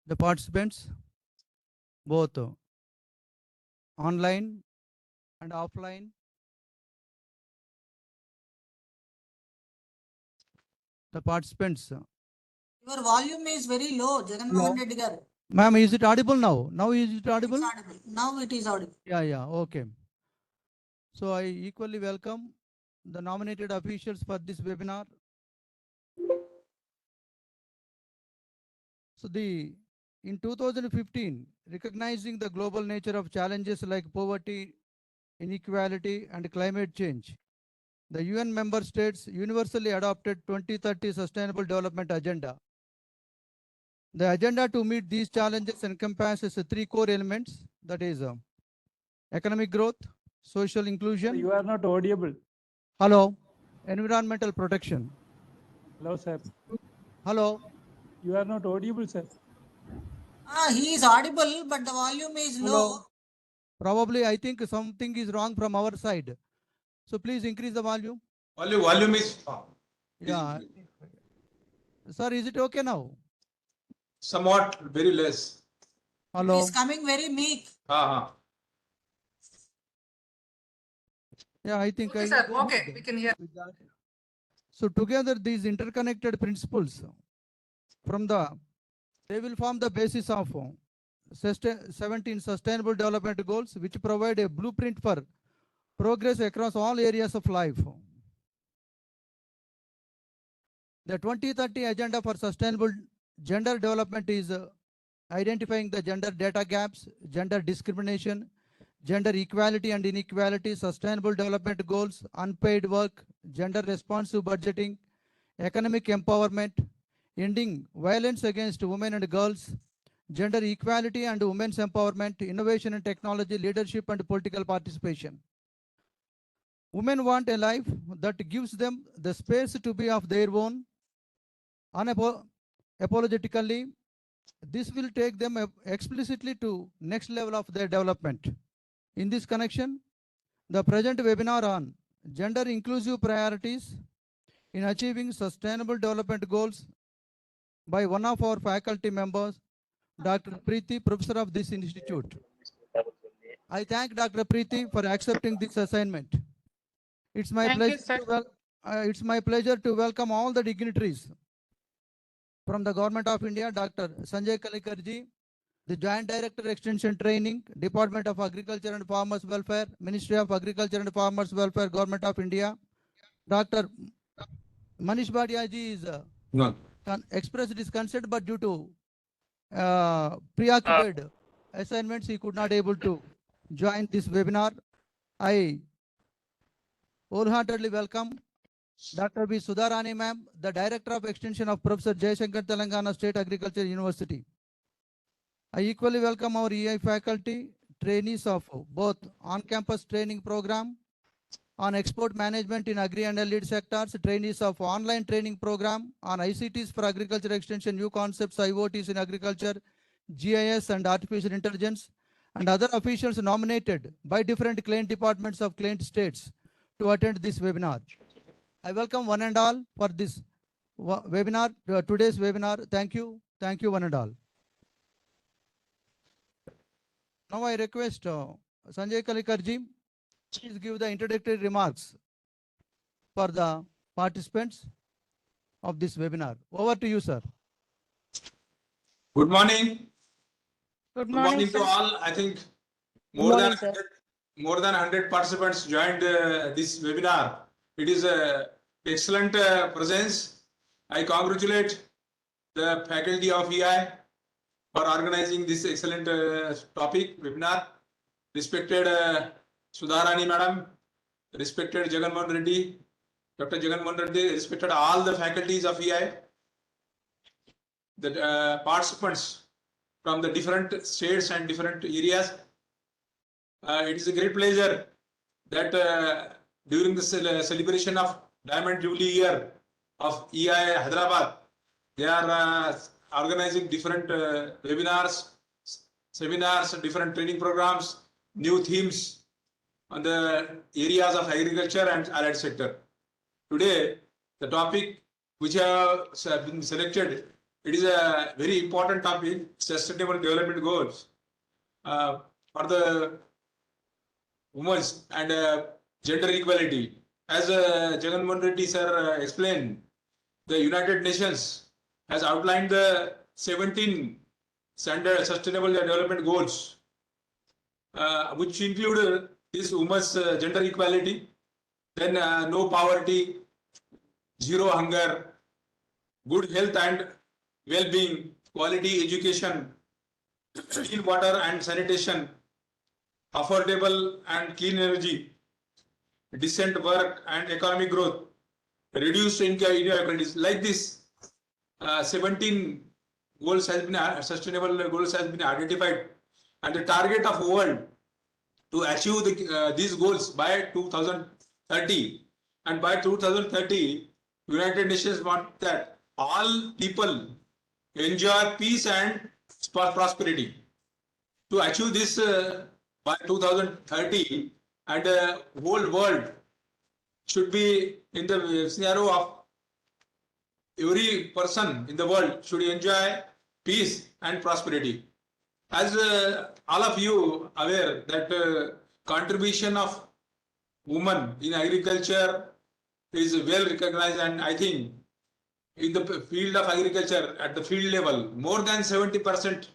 the participants, both online and offline. The participants. Your volume is very low, Jagan Mohan Reddy garu. Ma'am, is it audible now? Now is it audible? It's audible. Now it is audible. Yeah, okay. So I equally welcome the nominated officials for this webinar. So in 2015, recognizing the global nature of challenges like poverty, inequality, and climate change, the UN member states universally adopted 2030 Sustainable Development Agenda. The agenda to meet these challenges encompasses three core elements, that is economic growth, social inclusion. You are not audible. Hello. Environmental protection. Hello, sir. Hello. You are not audible, sir. He is audible, but the volume is low. Hello. Probably I think something is wrong from our side. So please increase the volume. Volume is Yeah. Sir, is it okay now? somewhat very less. It Hello. is coming very meek. Yeah, I think Okay, sir. Okay, we can hear. So together these interconnected principles they will form the basis of 17 Sustainable Development Goals, which provide a blueprint for progress across all areas of life. The 2030 Agenda for Sustainable Gender Development is identifying the gender data gaps, gender discrimination, gender equality and inequality, sustainable development goals, unpaid work, gender responsive budgeting, economic empowerment, ending violence against women and girls, gender equality and women's empowerment, innovation and technology, leadership and political participation. Women want a life that gives them the space to be of their own, unapologetically. This will take them explicitly to next level of their development. In this connection, the present webinar on gender inclusive priorities in achieving sustainable development goals by one of our faculty members, Dr. Preeti, professor of this institute. I thank Dr. Preeti for accepting this assignment. It's my pleasure to welcome all the dignitaries from the Government of India, Dr. Sanjay Kalikarji, the Joint Director Extension Training, Department of Agriculture and Farmers Welfare, Ministry of Agriculture and Farmers Welfare, Government of India. Dr. Manish Bhadiaji is expressed his consent, but due to preoccupied assignments, he could not able to join this webinar. I wholeheartedly welcome Dr. B. Sudharani ma'am, the Director of Extension of Professor Jayashankar Telangana State Agriculture University. I equally welcome our EI faculty, trainees of both on-campus training program on export management in agri and allied sectors, trainees of online training program on ICTs for agriculture extension, new concepts, IoTs in agriculture, GIS and artificial intelligence, and other officials nominated by different client departments of client states to attend this webinar. I welcome one and all for this webinar, today's webinar. Thank you one and all. Now I request Sanjay Kalikarji, please give the introductory remarks for the participants of this webinar. Over to you, sir. Good morning. Good Good morning sir. to all. I think more than 100 participants joined this webinar. It is a excellent presence. I congratulate the faculty of EI for organizing this excellent topic webinar. Respected Sudharani madam, respected Jagan Mohan Reddy, Dr. Jagan Mohan Reddy, respected all the faculties of EI, the participants from the different states and different areas. It is a great pleasure that during the celebration of Diamond Jubilee year of EI Hyderabad, they are organizing different webinars, seminars, different training programs, new themes on the areas of agriculture and allied sector. Today, the topic which have been selected It is a very important topic, sustainable development goals for the women's and gender equality. As Jagan Mohan Reddy sir explained, the United Nations has outlined the 17 standard sustainable development goals, which include this women's gender equality, then no poverty, zero hunger, good health and well-being, quality education, clean water and sanitation, affordable and clean energy, decent work and economic growth, reduced inequalities. Like this, 17 goals has been sustainable goals has been identified, and the target of world to achieve these goals by 2030. And by 2030, United Nations want that all people enjoy peace and prosperity. To achieve this by 2030, and the whole world should be in the scenario of every person in the world should enjoy peace and prosperity. As all of you aware that contribution of women in agriculture is well recognized, and I think in the field of agriculture at the field level, more than 70%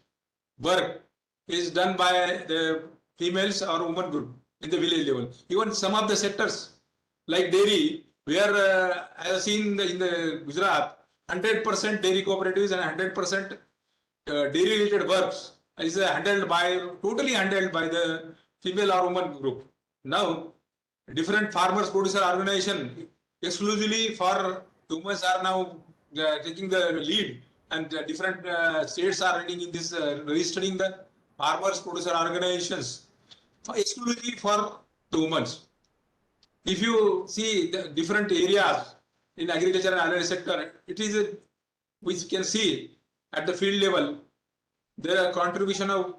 work is done by the females or women group in the village level. Even some of the sectors like dairy, where I have seen in the Gujarat, 100% dairy cooperatives and 100% dairy related works is totally handled by the female or woman group. Now, different farmers producer organization exclusively for women are now taking the lead, and different states are leading in this registering the farmers producer organizations exclusively for the women. If you see the different areas in agriculture and agri sector, it is which you can see at the field level, the contribution of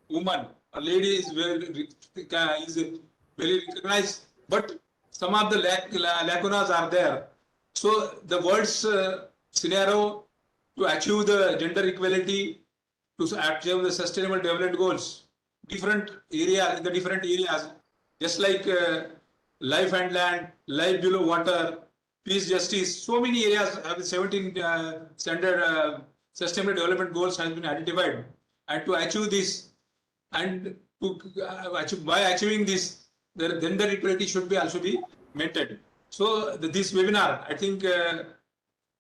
woman or lady is very recognized, but some of the lacunas are there. So the world's scenario to achieve the gender equality, to achieve the sustainable development goals, different areas in the different areas, just like life and land, life below water, peace, justice. So many areas have 17 standard sustainable development goals has been identified, and to achieve this, and to by achieving this, the gender equality should be also be maintained. So this webinar, I think,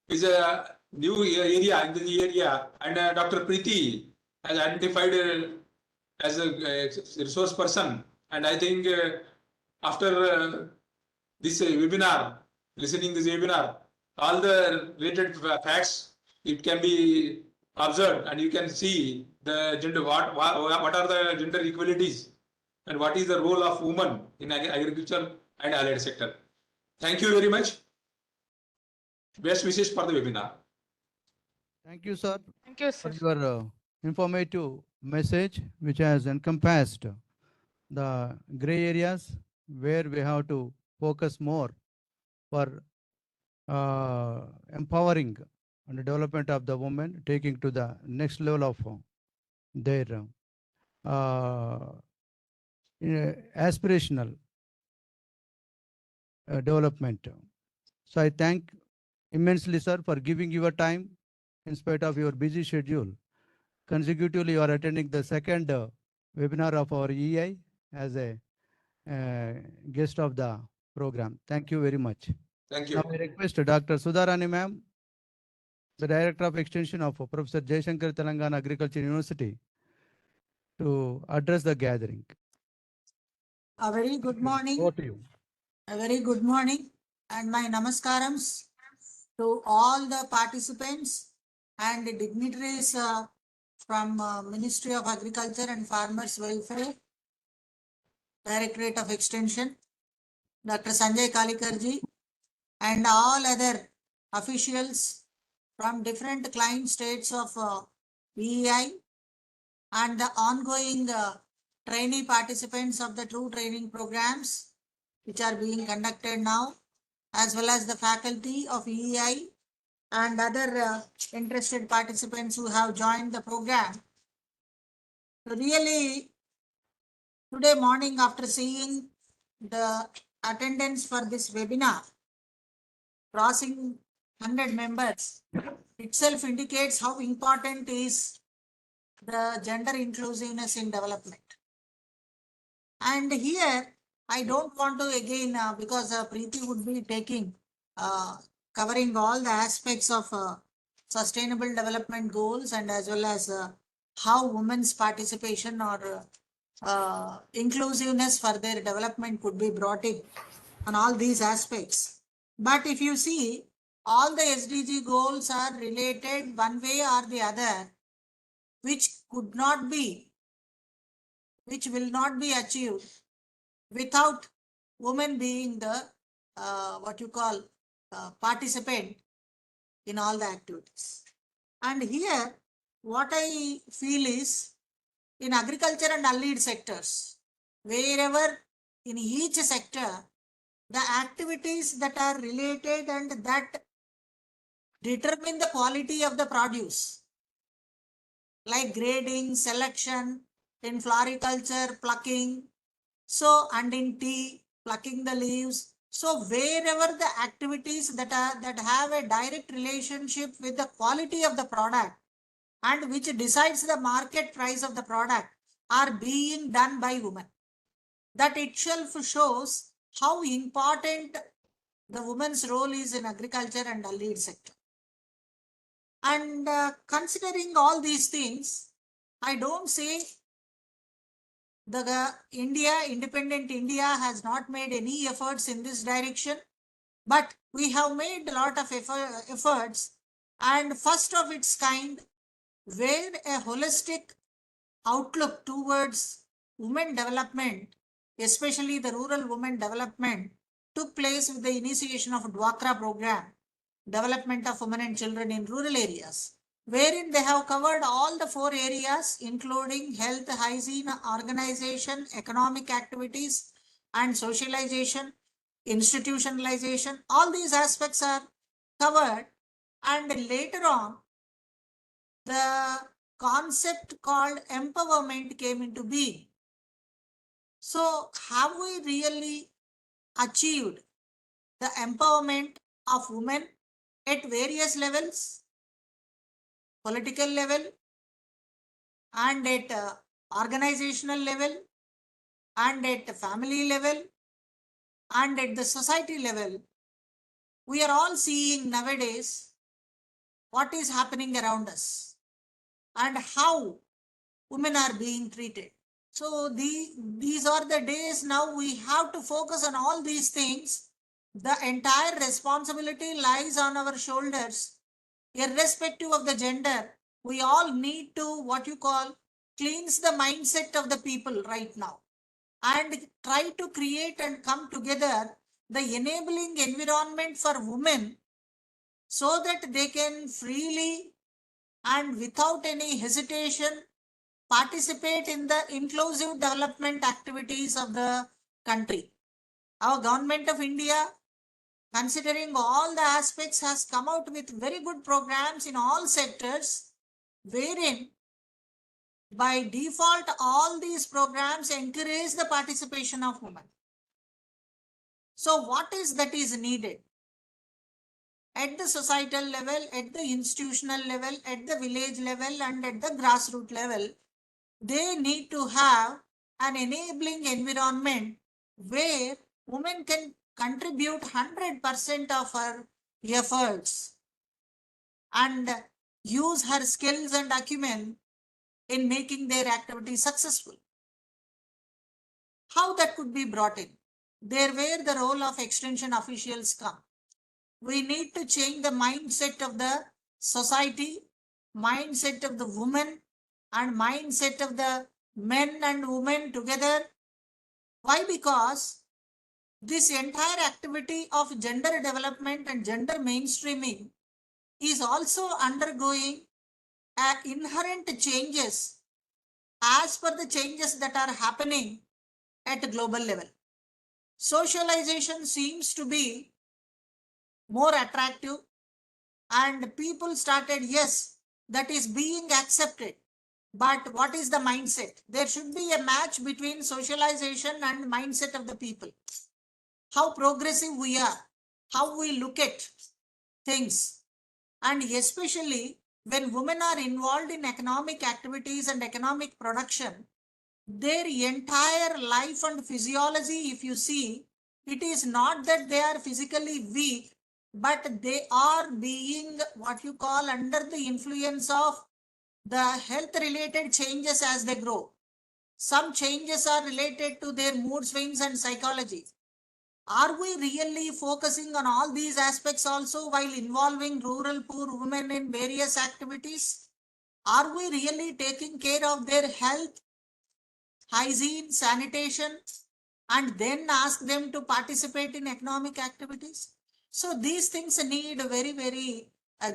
is a new area in the area, and Dr. Preeti has identified as a resource person, and I think after this webinar, listening this webinar, all the related facts it can be observed, and you can see the gender what are the gender equalities and what is the role of women in agriculture and allied sector. Thank you very much. Best wishes for the webinar. Thank you, sir, Thank you, sir. for your informative message, which has encompassed the gray areas where we have to focus more for empowering and the development of the women, taking to the next level of their aspirational development. So I thank immensely, sir, for giving your time in spite of your busy schedule. Consecutively, you are attending the second webinar of our EI as a guest of the program. Thank you very much. Thank you. Now I request Dr. Sudharani ma'am, the Director of Extension of Professor Jayashankar Telangana Agriculture University, to address the gathering. A very good morning. Over to you. A very good morning and my namaskarams to all the participants and dignitaries from Ministry of Agriculture and Farmers Welfare, Directorate of Extension, Dr. Sanjay Kalikarji, and all other officials from different client states of EEI, and the ongoing trainee participants of the True Training programs which are being conducted now, as well as the faculty of EEI and other interested participants who have joined the program. Really, today morning after seeing the attendance for this webinar, crossing 100 members, itself indicates how important is the gender inclusiveness in development. And here, I don't want to again, because Preeti would be taking, covering all the aspects of sustainable development goals and as well as how women's participation or inclusiveness for their development could be brought in on all these aspects. But if you see, all the SDG goals are related one way or the other, which could not be, which will not be achieved without women being the what you call participant in all the activities. And here, what I feel is in agriculture and allied sectors, wherever in each sector, the activities that are related and that determine the quality of the produce, like grading, selection, in floriculture, plucking, so, and in tea, plucking the leaves. So wherever the activities that have a direct relationship with the quality of the product and which decides the market price of the product are being done by women, that itself shows how important the woman's role is in agriculture and allied sector. And considering all these things, I don't say the independent India has not made any efforts in this direction, but we have made a lot of efforts, and first of its kind, where a holistic outlook towards women development, especially the rural women development, took place with the initiation of Dwakra program, development of women and children in rural areas, wherein they have covered all the 4 areas, including health, hygiene, organization, economic activities, and socialization, institutionalization. All these aspects are covered, and later on, the concept called empowerment came into being. So, have we really achieved the empowerment of women at various levels? Political level and at organizational level and at family level and at the society level? We are all seeing nowadays what is happening around us and how women are being treated. So these are the days now we have to focus on all these things. The entire responsibility lies on our shoulders, irrespective of the gender. We all need to, what you call, cleanse the mindset of the people right now and try to create and come together the enabling environment for women so that they can freely and without any hesitation participate in the inclusive development activities of the country. Our government of India, considering all the aspects, has come out with very good programs in all sectors, wherein by default all these programs encourage the participation of women. So what is that is needed? At the societal level, at the institutional level, at the village level, and at the grassroots level, they need to have an enabling environment where women can contribute 100% of her efforts and use her skills and acumen in making their activity successful. How that could be brought in? There where the role of extension officials come. We need to change the mindset of the society, mindset of the women, and mindset of the men and women together. Why? Because this entire activity of gender development and gender mainstreaming is also undergoing inherent changes as per the changes that are happening at global level. Socialization seems to be more attractive and people started, yes, that is being accepted. But what is the mindset? There should be a match between socialization and mindset of the people. How progressive we are, how we look at things, and especially when women are involved in economic activities and economic production, their entire life and physiology, if you see, it is not that they are physically weak, but they are being what you call under the influence of the health related changes as they grow. Some changes are related to their mood swings and psychology. Are we really focusing on all these aspects also while involving rural poor women in various activities? Are we really taking care of their health, hygiene, sanitation, and then ask them to participate in economic activities? So these things need a very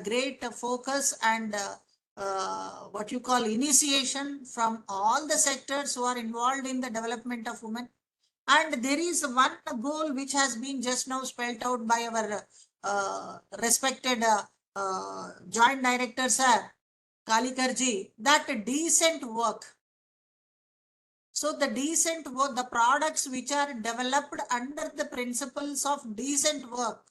great focus and what you call initiation from all the sectors who are involved in the development of women. And there is one goal which has been just now spelled out by our respected Joint Director Sir Kalikarji, that decent work. So the decent work, the products which are developed under the principles of decent work,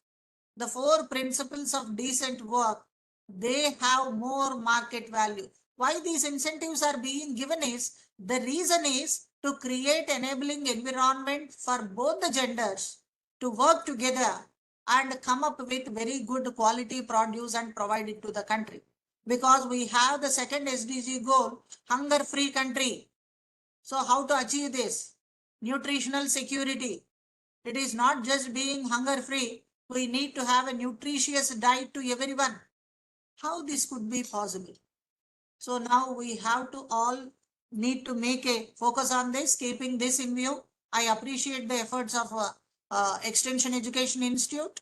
the 4 principles of decent work, they have more market value. Why these incentives are being given is, the reason is to create enabling environment for both the genders to work together and come up with very good quality produce and provide it to the country. Because we have the second SDG goal, hunger free country. So how to achieve this? Nutritional security. It is not just being hunger free. We need to have a nutritious diet to everyone. How this could be possible? So now we have to all need to make a focus on this, keeping this in view. I appreciate the efforts of Extension Education Institute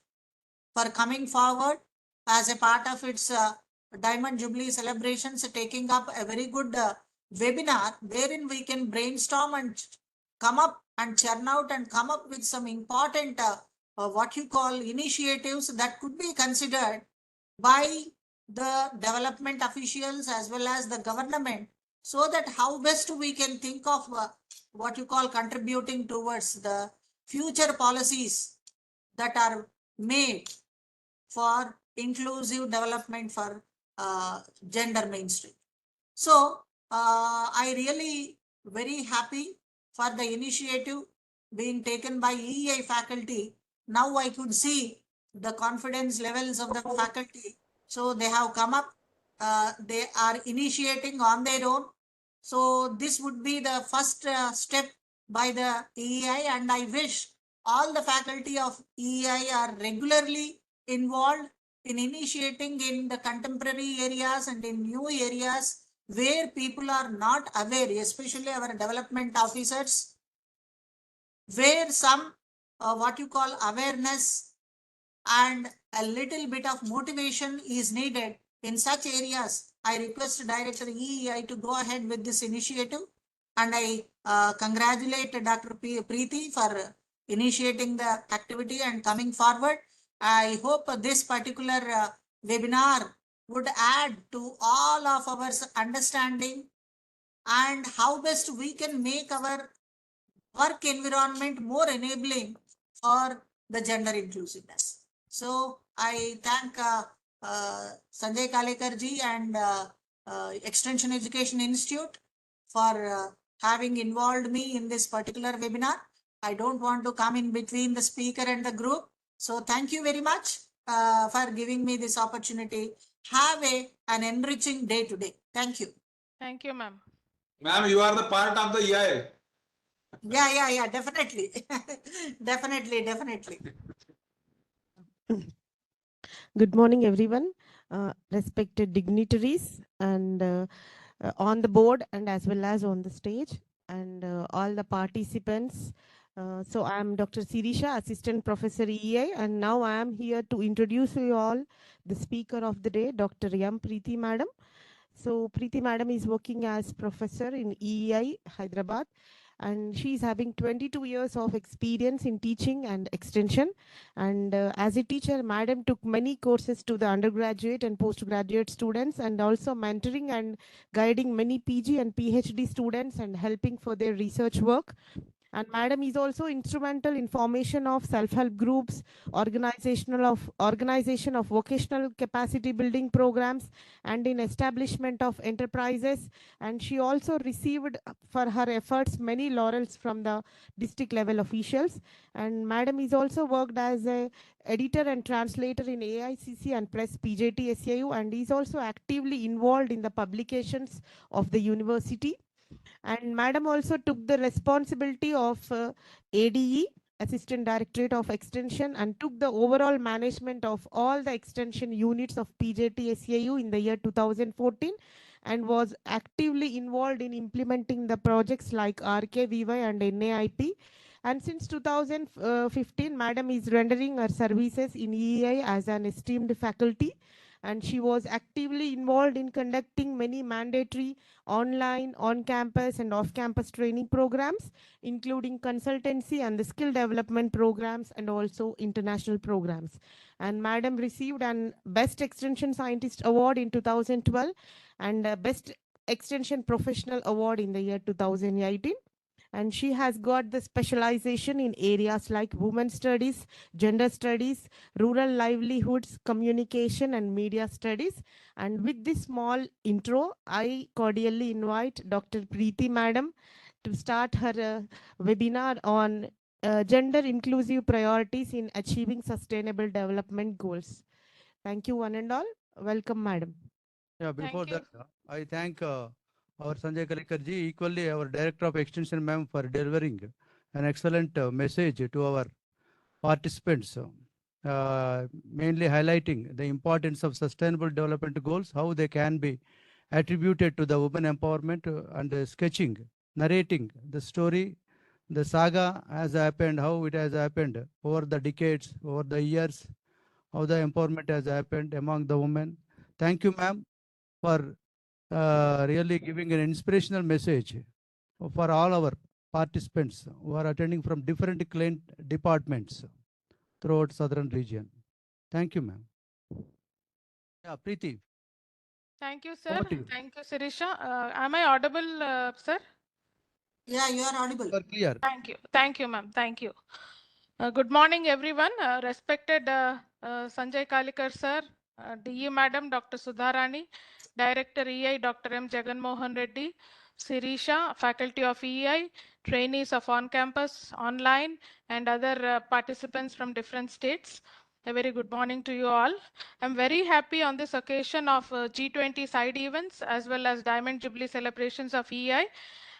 for coming forward as a part of its Diamond Jubilee celebrations, taking up a very good webinar wherein we can brainstorm and come up and churn out and come up with some important what you call initiatives that could be considered by the development officials as well as the government, so that how best we can think of what you call contributing towards the future policies that are made for inclusive development for gender mainstream. So I really very happy for the initiative being taken by EEI faculty. Now I could see the confidence levels of the faculty. So they have come up, they are initiating on their own. So this would be the first step by the EEI, and I wish all the faculty of EEI are regularly involved in initiating in the contemporary areas and in new areas where people are not aware, especially our development officers, where some what you call awareness and a little bit of motivation is needed in such areas. I request Director EEI to go ahead with this initiative, and I congratulate Dr. Preeti for initiating the activity and coming forward. I hope this particular webinar would add to all of our understanding and how best we can make our work environment more enabling for the gender inclusiveness. So I thank Sanjay Kalekarji and Extension Education Institute for having involved me in this particular webinar. I don't want to come in between the speaker and the group. So thank you very much for giving me this opportunity. Have an enriching day today. Thank you. Thank you, ma'am. Ma'am, you are the part of the EI. Yeah, definitely. Definitely. Good morning, everyone, respected dignitaries and on the board and as well as on the stage, and all the participants. So I'm Dr. Sirisha, Assistant Professor EI, and now I am here to introduce you all the speaker of the day, Dr. M. Preeti Madam. So Preeti Madam is working as professor in EEI, Hyderabad, and she's having 22 years of experience in teaching and extension. And as a teacher, Madam took many courses to the undergraduate and postgraduate students, and also mentoring and guiding many PG and PhD students and helping for their research work. And Madam is also instrumental in formation of self-help groups, organization of vocational capacity building programs, and in establishment of enterprises. And she also received for her efforts many laurels from the district level officials. And Madam is also worked as a editor and translator in AICC and Press PJT SAU, and is also actively involved in the publications of the university. And Madam also took the responsibility of ADE, Assistant Directorate of Extension, and took the overall management of all the extension units of PJT SAU in the year 2014, and was actively involved in implementing the projects like RKVY and NAIP. And since 2015, Madam is rendering her services in EEI as an esteemed faculty, and she was actively involved in conducting many mandatory online, on-campus and off-campus training programs, including consultancy and the skill development programs and also international programs. And Madam received an Best Extension Scientist Award in 2012 and a Best Extension Professional Award in the year 2018. And she has got the specialization in areas like women studies, gender studies, rural livelihoods, communication, and media studies. And with this small intro, I cordially invite Dr. Preeti Madam to start her webinar on gender inclusive priorities in achieving sustainable development goals. Thank you, one and all. Welcome, Madam. Yeah, before you. that, I thank our Sanjay Kalekar ji, equally our Director of Extension ma'am, for delivering an excellent message to our participants, mainly highlighting the importance of sustainable development goals, how they can be attributed to the women empowerment, and sketching, narrating the story, the saga has happened, how it has happened over the decades, over the years, how the empowerment has happened among the women. Thank you, ma'am, for really giving an inspirational message for all our participants who are attending from different client departments throughout southern region. Thank you, ma'am. Yeah, Preeti. Thank you, sir. Over to you. Thank you, Sirisha. Am I audible, sir? Yeah, you are audible. You are clear. Thank you. Thank you, ma'am. Thank you. Good morning, everyone. Respected Sanjay Kalikar, sir, DE Madam, Dr. Sudharani, Director EI, Dr. M. Jagan Mohan Reddy, Sirisha, Faculty of EI, trainees of on-campus, online, and other participants from different states. A very good morning to you all. I'm very happy on this occasion of G20 side events as well as Diamond Jubilee celebrations of EI.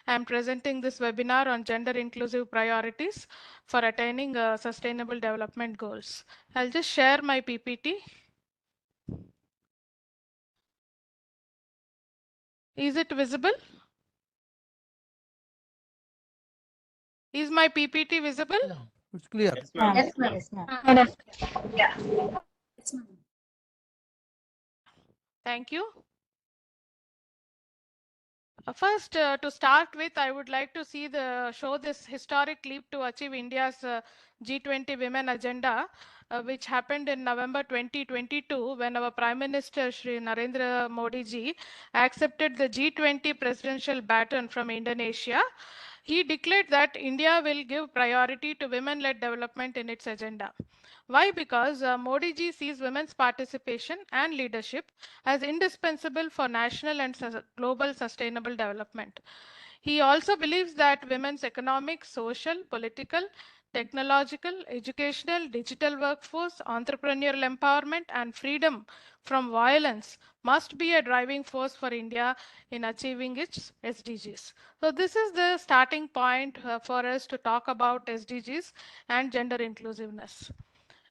I'm presenting this webinar on gender inclusive priorities for attaining sustainable development goals. I'll just share my PPT. Is it visible? Is my PPT visible? It's clear. Yes, ma'am. Thank you. First, to start with, I would like to show this historic leap to achieve India's G20 Women Agenda, which happened in November 2022 when our Prime Minister Shri Narendra Modi ji accepted the G20 presidential baton from Indonesia. He declared that India will give priority to women-led development in its agenda. Why? Because Modi ji sees women's participation and leadership as indispensable for national and global sustainable development. He also believes that women's economic, social, political, technological, educational, digital workforce, entrepreneurial empowerment, and freedom from violence must be a driving force for India in achieving its SDGs. So this is the starting point for us to talk about SDGs and gender inclusiveness.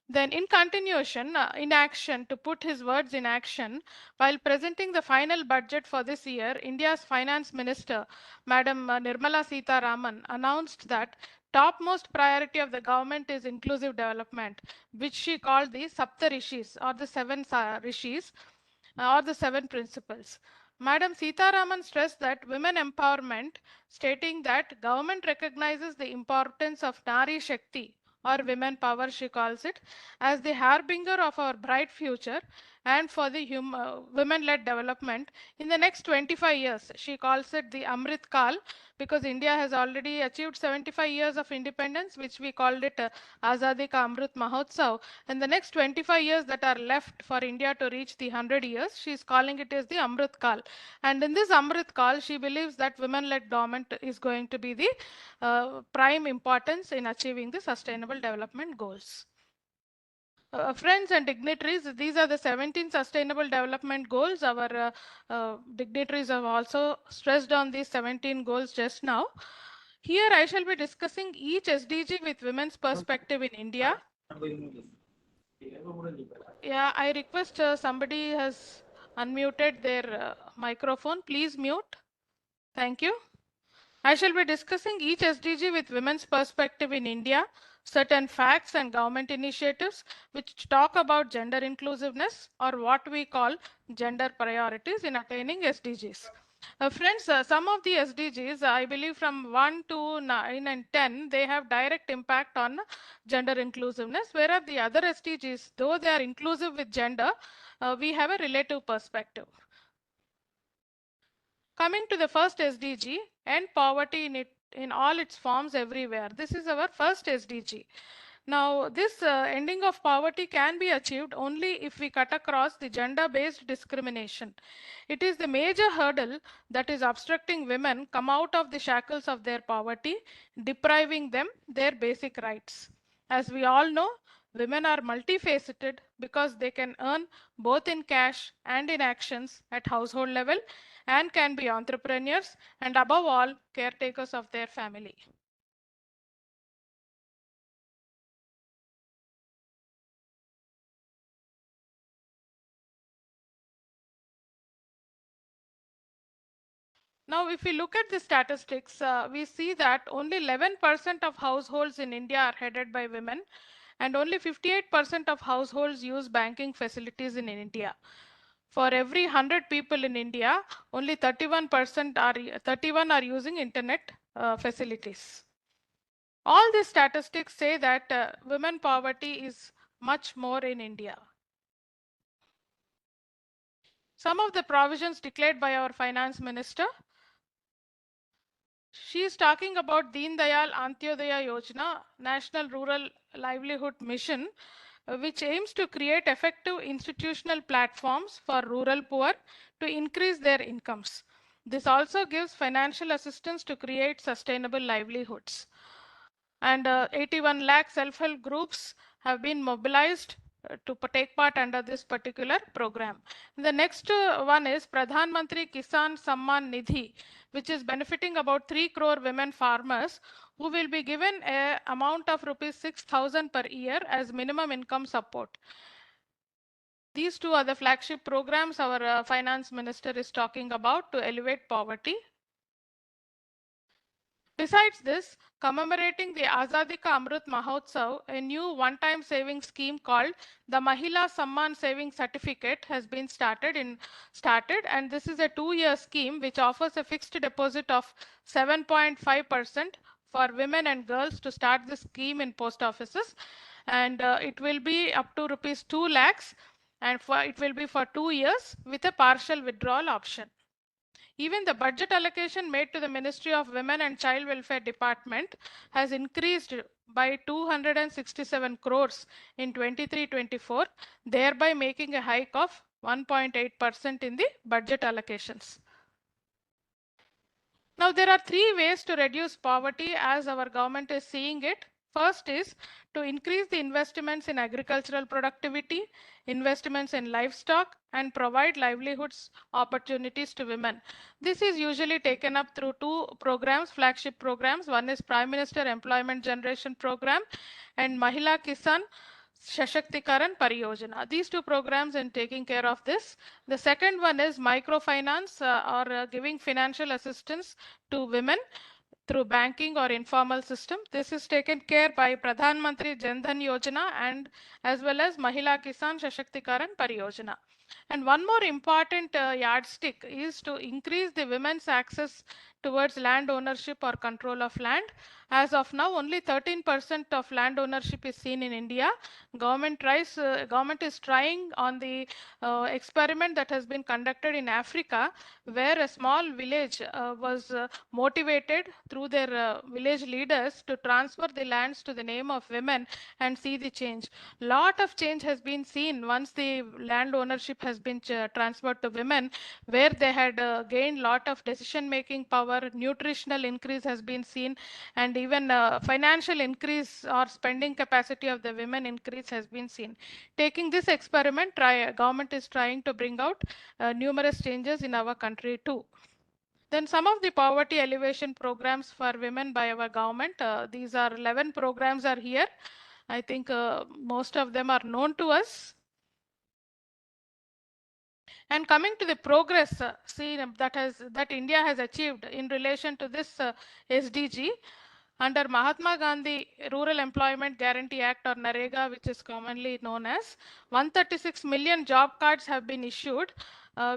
Then in continuation, in action, to put his words in action, while presenting the final budget for this year, India's finance minister, Madam Nirmala Sitharaman, announced that topmost priority of the government is inclusive development, which she called the Sapta Rishis or the seven rishis or the seven principles. Madam Sitaraman stressed that women empowerment, stating that government recognizes the importance of Nari Shakti or women power, she calls it, as the harbinger of our bright future and for the women-led development in the next 25 years. She calls it the Amrit Kal because India has already achieved 75 years of independence, which we called it Azadi Ka Amrit Mahotsav. And the next 25 years that are left for India to reach the 100 years, she is calling it as the Amrit Kal. And in this Amrit Kal, she believes that women-led government is going to be the prime importance in achieving the sustainable development goals. Friends and dignitaries, these are the 17 sustainable development goals. Our dignitaries have also stressed on these 17 goals just now. Here I shall be discussing each SDG with women's perspective in India. Yeah, I request somebody has unmuted their microphone. Please mute. Thank you. I shall be discussing each SDG with women's perspective in India, certain facts and government initiatives which talk about gender inclusiveness or what we call gender priorities in attaining SDGs. Friends, some of the SDGs, I believe from 1 to 9 and 10, they have direct impact on gender inclusiveness, whereas the other SDGs, though they are inclusive with gender, we have a relative perspective. Coming to the first SDG, end poverty in all its forms everywhere. This is our first SDG. Now, this ending of poverty can be achieved only if we cut across the gender-based discrimination. It is the major hurdle that is obstructing women come out of the shackles of their poverty, depriving them their basic rights. As we all know, women are multifaceted because they can earn both in cash and in actions at household level and can be entrepreneurs and above all caretakers of their family. Now, if we look at the statistics, we see that only 11% of households in India are headed by women, and only 58% of households use banking facilities in India. For every 100 people in India, only 31 are using internet facilities. All these statistics say that women poverty is much more in India. Some of the provisions declared by our finance minister. She is talking about Deen Dayal Antyodaya Yojana, National Rural Livelihood Mission, which aims to create effective institutional platforms for rural poor to increase their incomes. This also gives financial assistance to create sustainable livelihoods. And 81 lakh self-help groups have been mobilized to take part under this particular program. The next one is Pradhan Mantri Kisan Samman Nidhi, which is benefiting about 3 crore women farmers who will be given an amount of rupees 6,000 per year as minimum income support. These two are the flagship programs our finance minister is talking about to elevate poverty. Besides this, commemorating the Azadi Ka Amrit Mahotsav, a new one-time saving scheme called the Mahila Samman Saving Certificate has been started, and this is a 2-year scheme which offers a fixed deposit of 7.5% for women and girls to start the scheme in post offices, and it will be up to rupees 2 lakhs, and it will be for 2 years with a partial withdrawal option. Even the budget allocation made to the Ministry of Women and Child Welfare Department has increased by 267 crores in 23-24, thereby making a hike of 1.8% in the budget allocations. Now, there are 3 ways to reduce poverty as our government is seeing it. First is to increase the investments in agricultural productivity, investments in livestock, and provide livelihoods opportunities to women. This is usually taken up through 2 programs, flagship programs. One is Prime Minister Employment Generation Program and Mahila Kisan Sashaktikaran Pariyojana. These 2 programs in taking care of this. The second one is microfinance or giving financial assistance to women through banking or informal system. This is taken care by Pradhan Mantri Jan Dhan Yojana and as well as Mahila Kisan Sashaktikaran Pariyojana. And one more important yardstick is to increase the women's access towards land ownership or control of land. As of now, only 13% of land ownership is seen in India. Government is trying on the experiment that has been conducted in Africa, where a small village was motivated through their village leaders to transfer the lands to the name of women and see the change. Lot of change has been seen once the land ownership has been transferred to women, where they had gained lot of decision making power, nutritional increase has been seen, and even financial increase or spending capacity of the women increase has been seen. Taking this experiment, government is trying to bring out numerous changes in our country too. Then some of the poverty elevation programs for women by our government. These are 11 programs are here. I think most of them are known to us. And coming to the progress that India has achieved in relation to this SDG, under Mahatma Gandhi Rural Employment Guarantee Act, or NREGA, which is commonly known as, 136 million job cards have been issued,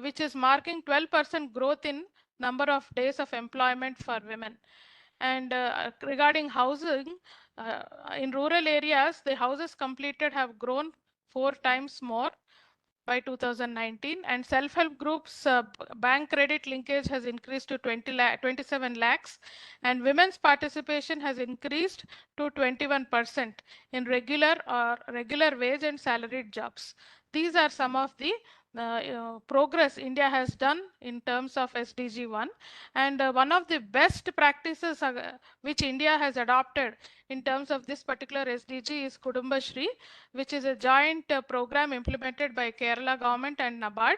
which is marking 12% growth in number of days of employment for women. And regarding housing, in rural areas, the houses completed have grown 4 times more by 2019, and self-help groups bank credit linkage has increased to 27 lakhs, and women's participation has increased to 21% in regular wage and salaried jobs. These are some of the progress India has done in terms of SDG 1, and one of the best practices which India has adopted in terms of this particular SDG is Kudumba Shri, which is a joint program implemented by Kerala government and NABARD.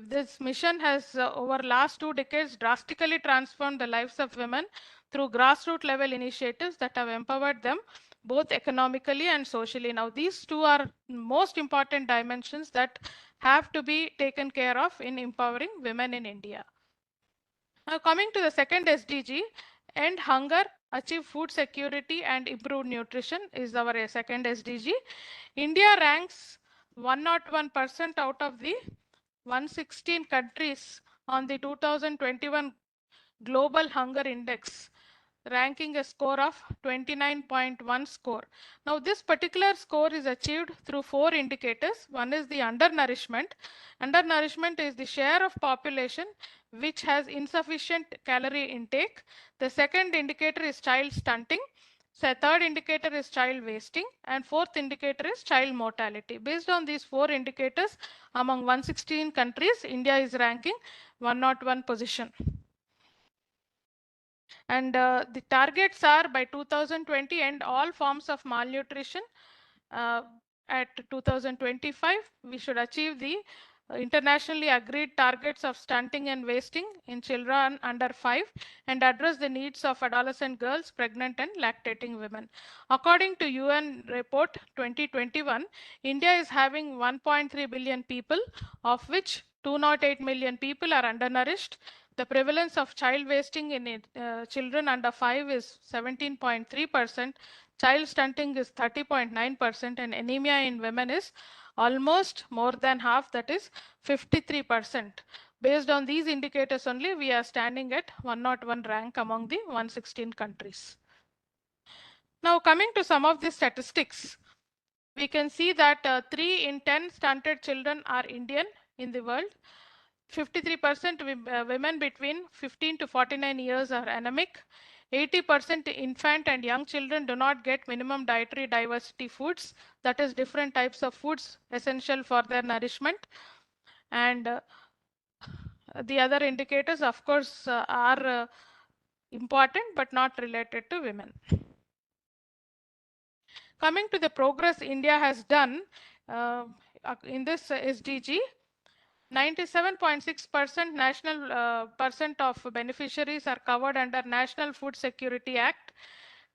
This mission has over last 2 decades drastically transformed the lives of women through grassroots level initiatives that have empowered them both economically and socially. Now, these two are most important dimensions that have to be taken care of in empowering women in India. Now, coming to the second SDG, end hunger, achieve food security and improve nutrition is our second SDG. India ranks 101% out of the 116 countries on the 2021 Global Hunger Index, ranking a score of 29.1 score. Now, this particular score is achieved through 4 indicators. One is the undernourishment. Undernourishment is the share of population which has insufficient calorie intake. The second indicator is child stunting. So, third indicator is child wasting, and fourth indicator is child mortality. Based on these 4 indicators, among 116 countries, India is ranking 101 position. And the targets are by 2020 end all forms of malnutrition. At 2025, we should achieve the internationally agreed targets of stunting and wasting in children under 5 and address the needs of adolescent girls, pregnant and lactating women. According to UN report 2021, India is having 1.3 billion people, of which 208 million people are undernourished. The prevalence of child wasting in children under 5 is 17.3%, child stunting is 30.9%, and anemia in women is almost more than half, that is 53%. Based on these indicators only, we are standing at 101 rank among the 116 countries. Now, coming to some of the statistics, we can see that 3 in 10 stunted children are Indian in the world. 53% women between 15 to 49 years are anemic. 80% infant and young children do not get minimum dietary diversity foods, that is different types of foods essential for their nourishment. And the other indicators, of course, are important but not related to women. Coming to the progress India has done in this SDG, 97.6% national percent of beneficiaries are covered under National Food Security Act.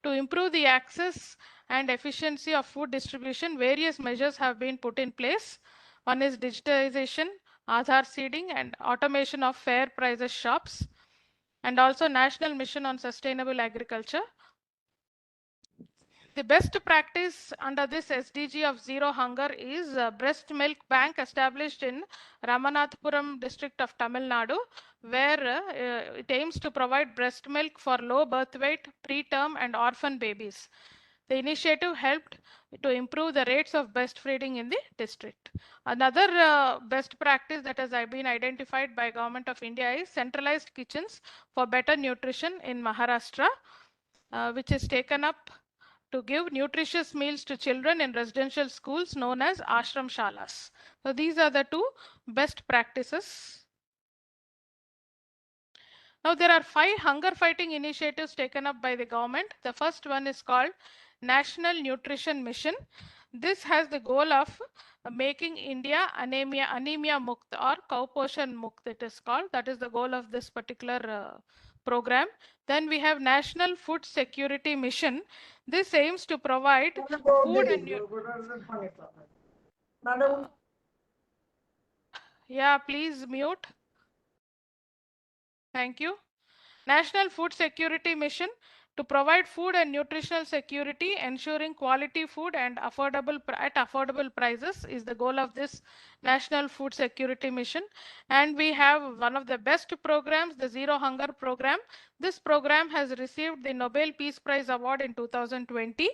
To improve the access and efficiency of food distribution, various measures have been put in place. One is digitization, Aadhaar seeding, and automation of fair prices shops, and also National Mission on Sustainable Agriculture. The best practice under this SDG of zero hunger is breast milk bank established in Ramanathapuram district of Tamil Nadu, where it aims to provide breast milk for low birth weight, preterm and orphan babies. The initiative helped to improve the rates of breastfeeding in the district. Another best practice that has been identified by Government of India is centralized kitchens for better nutrition in Maharashtra, which is taken up to give nutritious meals to children in residential schools known as ashram shalas. So these are the two best practices. Now there are 5 hunger fighting initiatives taken up by the government. The first one is called National Nutrition Mission. This has the goal of making India anemia mukt or Kuposhan mukt it is called. That is the goal of this particular program. Then we have National Food Security Mission. This aims to provide food and yeah, please mute. Thank you. National Food Security Mission to provide food and nutritional security, ensuring quality food and at affordable prices is the goal of this National Food Security Mission. And we have one of the best programs, the Zero Hunger Program. This program has received the Nobel Peace Prize Award in 2020.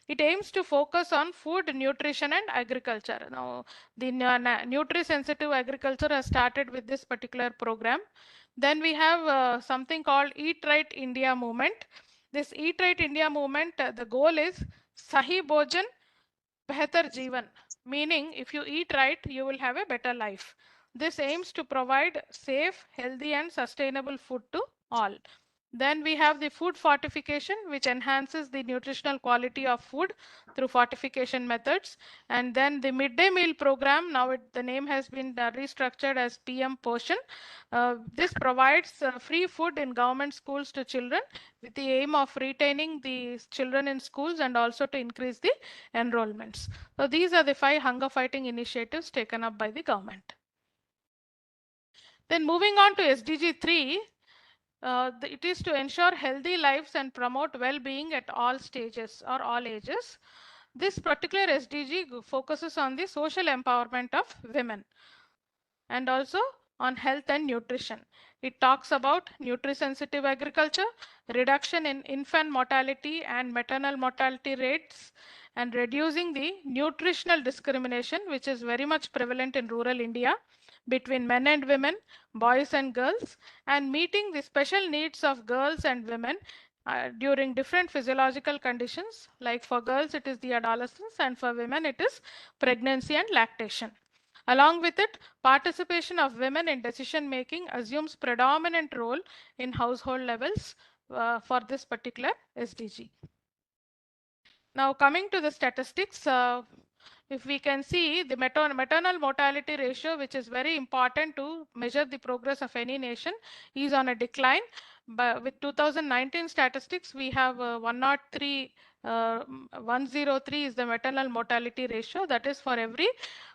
It aims to focus on food, nutrition and agriculture. Now, the nutri-sensitive agriculture has started with this particular program. Then we have something called Eat Right India movement. This Eat Right India movement, the goal is Sahi Bhojan, Behtar Jeevan, meaning if you eat right, you will have a better life. This aims to provide safe, healthy and sustainable food to all. Then we have the food fortification, which enhances the nutritional quality of food through fortification methods. And then the midday meal program, now the name has been restructured as PM Poshan. This provides free food in government schools to children with the aim of retaining the children in schools and also to increase the enrollments. So these are the 5 hunger fighting initiatives taken up by the government. Then moving on to SDG 3, it is to ensure healthy lives and promote well-being at all stages or all ages. This particular SDG focuses on the social empowerment of women and also on health and nutrition. It talks about nutri-sensitive agriculture, reduction in infant mortality and maternal mortality rates, and reducing the nutritional discrimination, which is very much prevalent in rural India, between men and women, boys and girls, and meeting the special needs of girls and women during different physiological conditions. Like for girls, it is the adolescence, and for women, it is pregnancy and lactation. Along with it, participation of women in decision making assumes predominant role in household levels for this particular SDG. Now coming to the statistics, if we can see the maternal mortality ratio, which is very important to measure the progress of any nation, is on a decline. But with 2019 statistics, we have 103 is the maternal mortality ratio. That is for every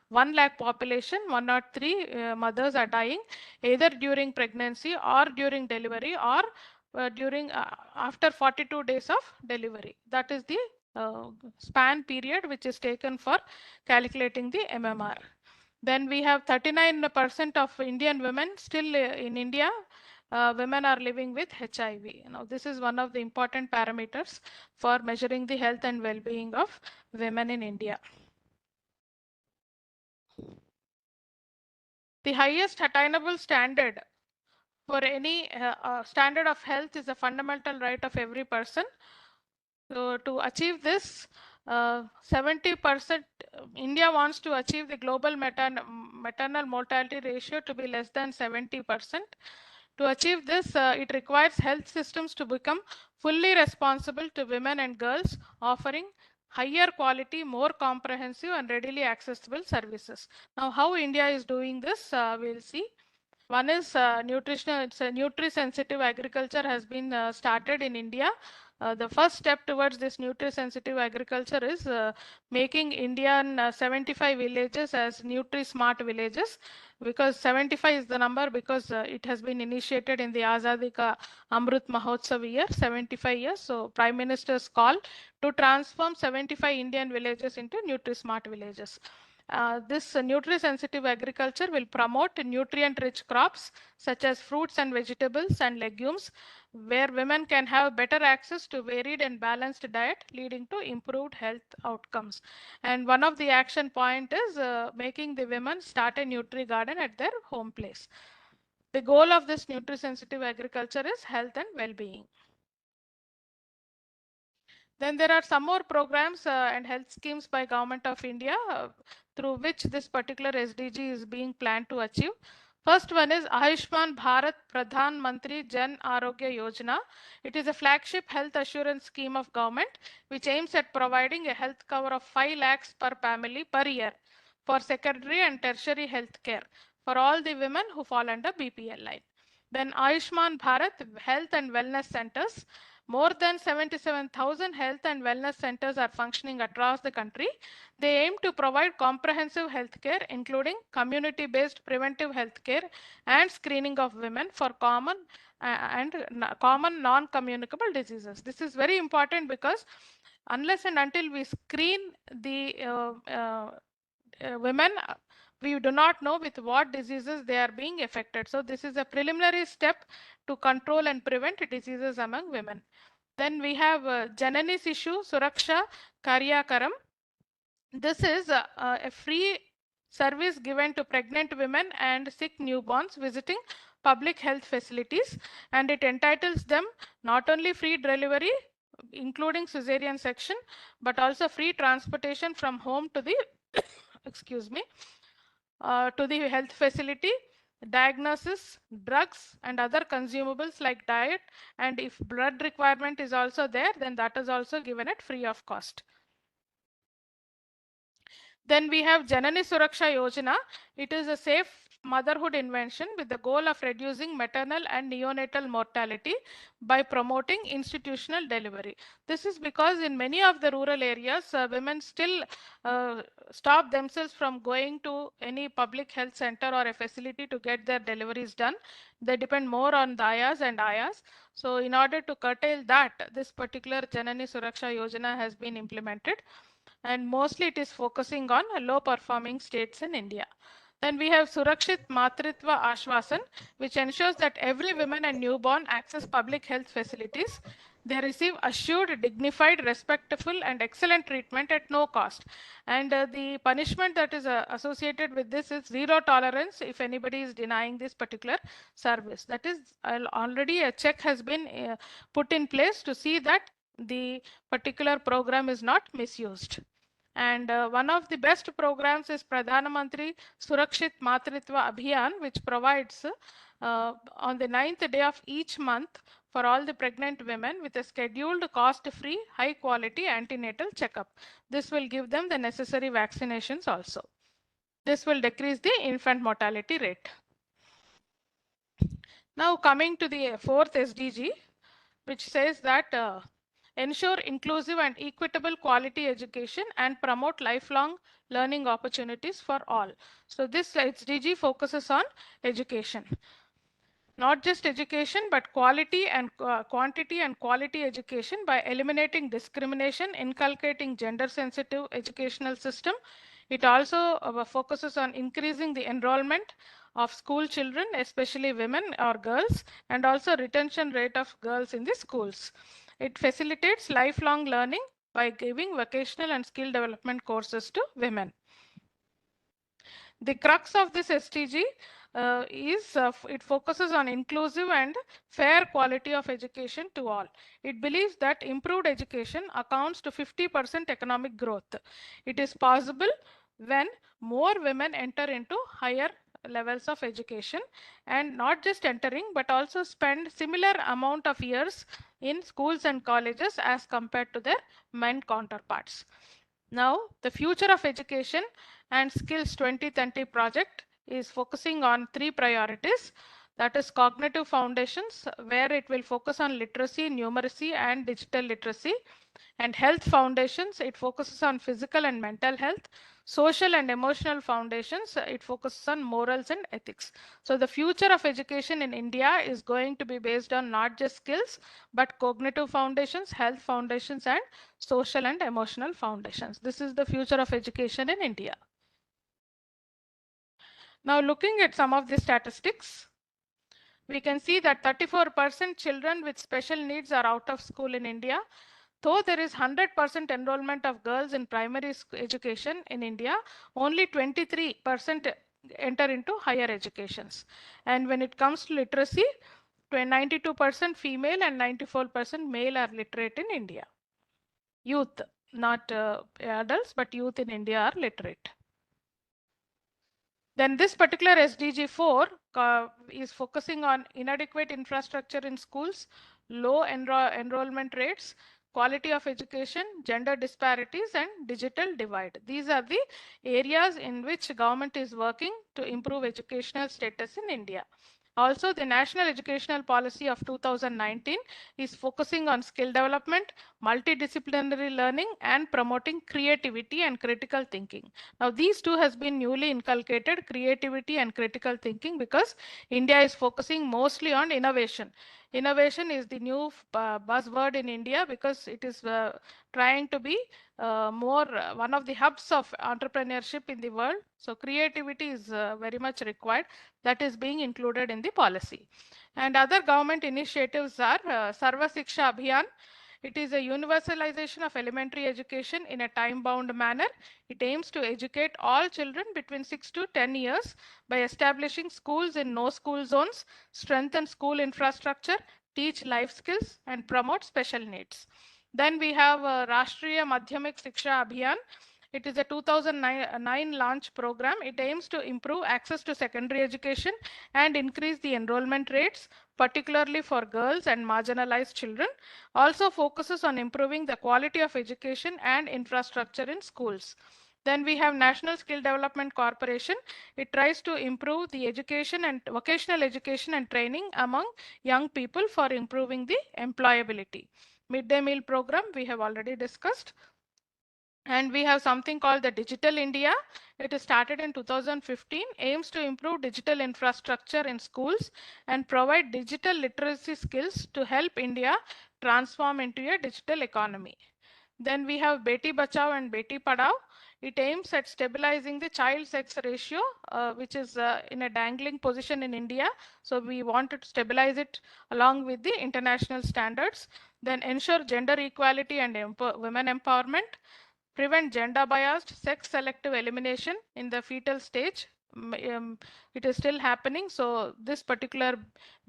1 lakh population, 103 mothers are dying either during pregnancy or during delivery or during after 42 days of delivery. That is the span period which is taken for calculating the MMR. Then we have 39% of Indian women still in India. Women are living with HIV. Now, this is one of the important parameters for measuring the health and well-being of women in India. The highest attainable standard for any standard of health is a fundamental right of every person. So to achieve this, 70%, India wants to achieve the global maternal mortality ratio to be less than 70%. To achieve this, it requires health systems to become fully responsible to women and girls, offering higher quality, more comprehensive and readily accessible services. Now, how India is doing this, we'll see. One is nutri-sensitive agriculture has been started in India. The first step towards this nutri-sensitive agriculture is making Indian 75 villages as nutri-smart villages. because 75 is the number because it has been initiated in the Azadi Ka Amrit Mahotsav year, 75 years. So Prime Minister's call to transform 75 Indian villages into Nutri-Smart villages. This nutri-sensitive agriculture will promote nutrient-rich crops such as fruits and vegetables and legumes, where women can have better access to varied and balanced diet, leading to improved health outcomes. And one of the action point is making the women start a Nutri garden at their home place. The goal of this nutri-sensitive agriculture is health and well-being. Then there are some more programs and health schemes by Government of India through which this particular SDG is being planned to achieve. First one is Ayushman Bharat Pradhan Mantri Jan Arogya Yojana. It is a flagship health assurance scheme of government which aims at providing a health cover of 5 lakhs per family per year for secondary and tertiary health care for all the women who fall under BPL line. Then Ayushman Bharat Health and Wellness Centers. More than 77,000 health and wellness centers are functioning across the country. They aim to provide comprehensive health care, including community-based preventive health care and screening of women for common non-communicable diseases. This is very important because unless and until we screen the women, we do not know with what diseases they are being affected. So this is a preliminary step to control and prevent diseases among women. Then we have Janani Sishu Suraksha Karyakaram. This is a free service given to pregnant women and sick newborns visiting public health facilities, and it entitles them not only free delivery including cesarean section, but also free transportation from home to the excuse me to the health facility, diagnosis, drugs, and other consumables like diet. And if blood requirement is also there, then that is also given at free of cost. Then we have Janani Suraksha Yojana. It is a safe motherhood invention with the goal of reducing maternal and neonatal mortality by promoting institutional delivery. This is because in many of the rural areas, women still stop themselves from going to any public health center or a facility to get their deliveries done. They depend more on dayas and ayas. So in order to curtail that, this particular Janani Suraksha Yojana has been implemented, and mostly it is focusing on low performing states in India. Then we have Surakshit Matritva Ashvasan, which ensures that every woman and newborn access public health facilities. They receive assured, dignified, respectful, and excellent treatment at no cost. And the punishment that is associated with this is zero tolerance if anybody is denying this particular service. That is, already a check has been put in place to see that the particular program is not misused. And one of the best programs is Pradhana Mantri Surakshit Matritva Abhiyan, which provides on the 9th day of each month for all the pregnant women with a scheduled cost-free, high-quality antenatal checkup. This will give them the necessary vaccinations also. This will decrease the infant mortality rate. Now coming to the fourth SDG, which says that ensure inclusive and equitable quality education and promote lifelong learning opportunities for all. So this SDG focuses on education. Not just education, but quality and quantity and quality education by eliminating discrimination, inculcating gender sensitive educational system. It also focuses on increasing the enrollment of school children, especially women or girls, and also retention rate of girls in the schools. It facilitates lifelong learning by giving vocational and skill development courses to women. The crux of this SDG is it focuses on inclusive and fair quality of education to all. It believes that improved education accounts to 50% economic growth. It is possible when more women enter into higher levels of education, and not just entering but also spend similar amount of years in schools and colleges as compared to their men counterparts. Now the future of education and skills 2030 project is focusing on 3 priorities, that is cognitive foundations, where it will focus on literacy, numeracy and digital literacy. And health foundations, it focuses on physical and mental health. Social and emotional foundations, it focuses on morals and ethics. So the future of education in India is going to be based on not just skills, but cognitive foundations, health foundations, and social and emotional foundations. This is the future of education in India. Now looking at some of the statistics, we can see that 34% children with special needs are out of school in India. Though there is 100% enrollment of girls in primary education in India, only 23% enter into higher educations. And when it comes to literacy, 92% female and 94% male are literate in India. Youth, not adults, but youth in India are literate. Then this particular SDG 4 is focusing on inadequate infrastructure in schools, low enrollment rates, quality of education, gender disparities, and digital divide. These are the areas in which government is working to improve educational status in India. Also, the National Educational Policy of 2019 is focusing on skill development, multidisciplinary learning, and promoting creativity and critical thinking. Now, these two has been newly inculcated, creativity and critical thinking, because India is focusing mostly on innovation. Innovation is the new buzzword in India because it is trying to be one of the hubs of entrepreneurship in the world. So creativity is very much required. That is being included in the policy. And other government initiatives are Sarva Shiksha Abhiyan. It is a universalization of elementary education in a time-bound manner. It aims to educate all children between 6 to 10 years by establishing schools in no-school zones, strengthen school infrastructure, teach life skills, and promote special needs. Then we have Rashtriya Madhyamik Shiksha Abhiyan. It is a 2009 launch program. It aims to improve access to secondary education and increase the enrollment rates, particularly for girls and marginalized children. Also focuses on improving the quality of education and infrastructure in schools. Then we have National Skill Development Corporation. It tries to improve the education and vocational education and training among young people for improving the employability. Midday meal program we have already discussed. And we have something called the Digital India. It is started in 2015, aims to improve digital infrastructure in schools and provide digital literacy skills to help India transform into a digital economy. Then we have Beti Bachao and Beti Padhao. It aims at stabilizing the child sex ratio, which is in a dangling position in India. So we want to stabilize it along with the international standards. Then ensure gender equality and women empowerment. Prevent gender biased sex selective elimination in the fetal stage. It is still happening. So this particular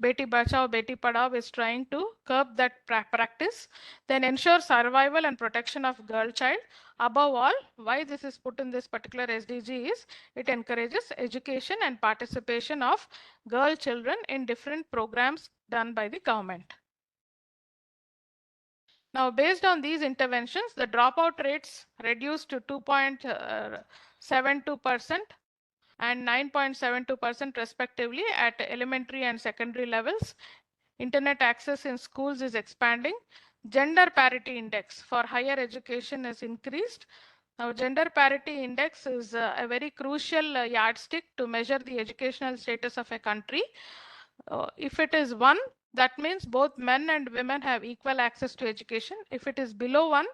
Beti Bachao, Beti Padhao is trying to curb that practice. Then ensure survival and protection of girl child. Above all, why this is put in this particular SDG is it encourages education and participation of girl children in different programs done by the government. Now, based on these interventions, the dropout rates reduced to 2.72% and 9.72% respectively at elementary and secondary levels. Internet access in schools is expanding. Gender parity index for higher education is increased. Now, gender parity index is a very crucial yardstick to measure the educational status of a country. If it is 1, that means both men and women have equal access to education. If it is below 1,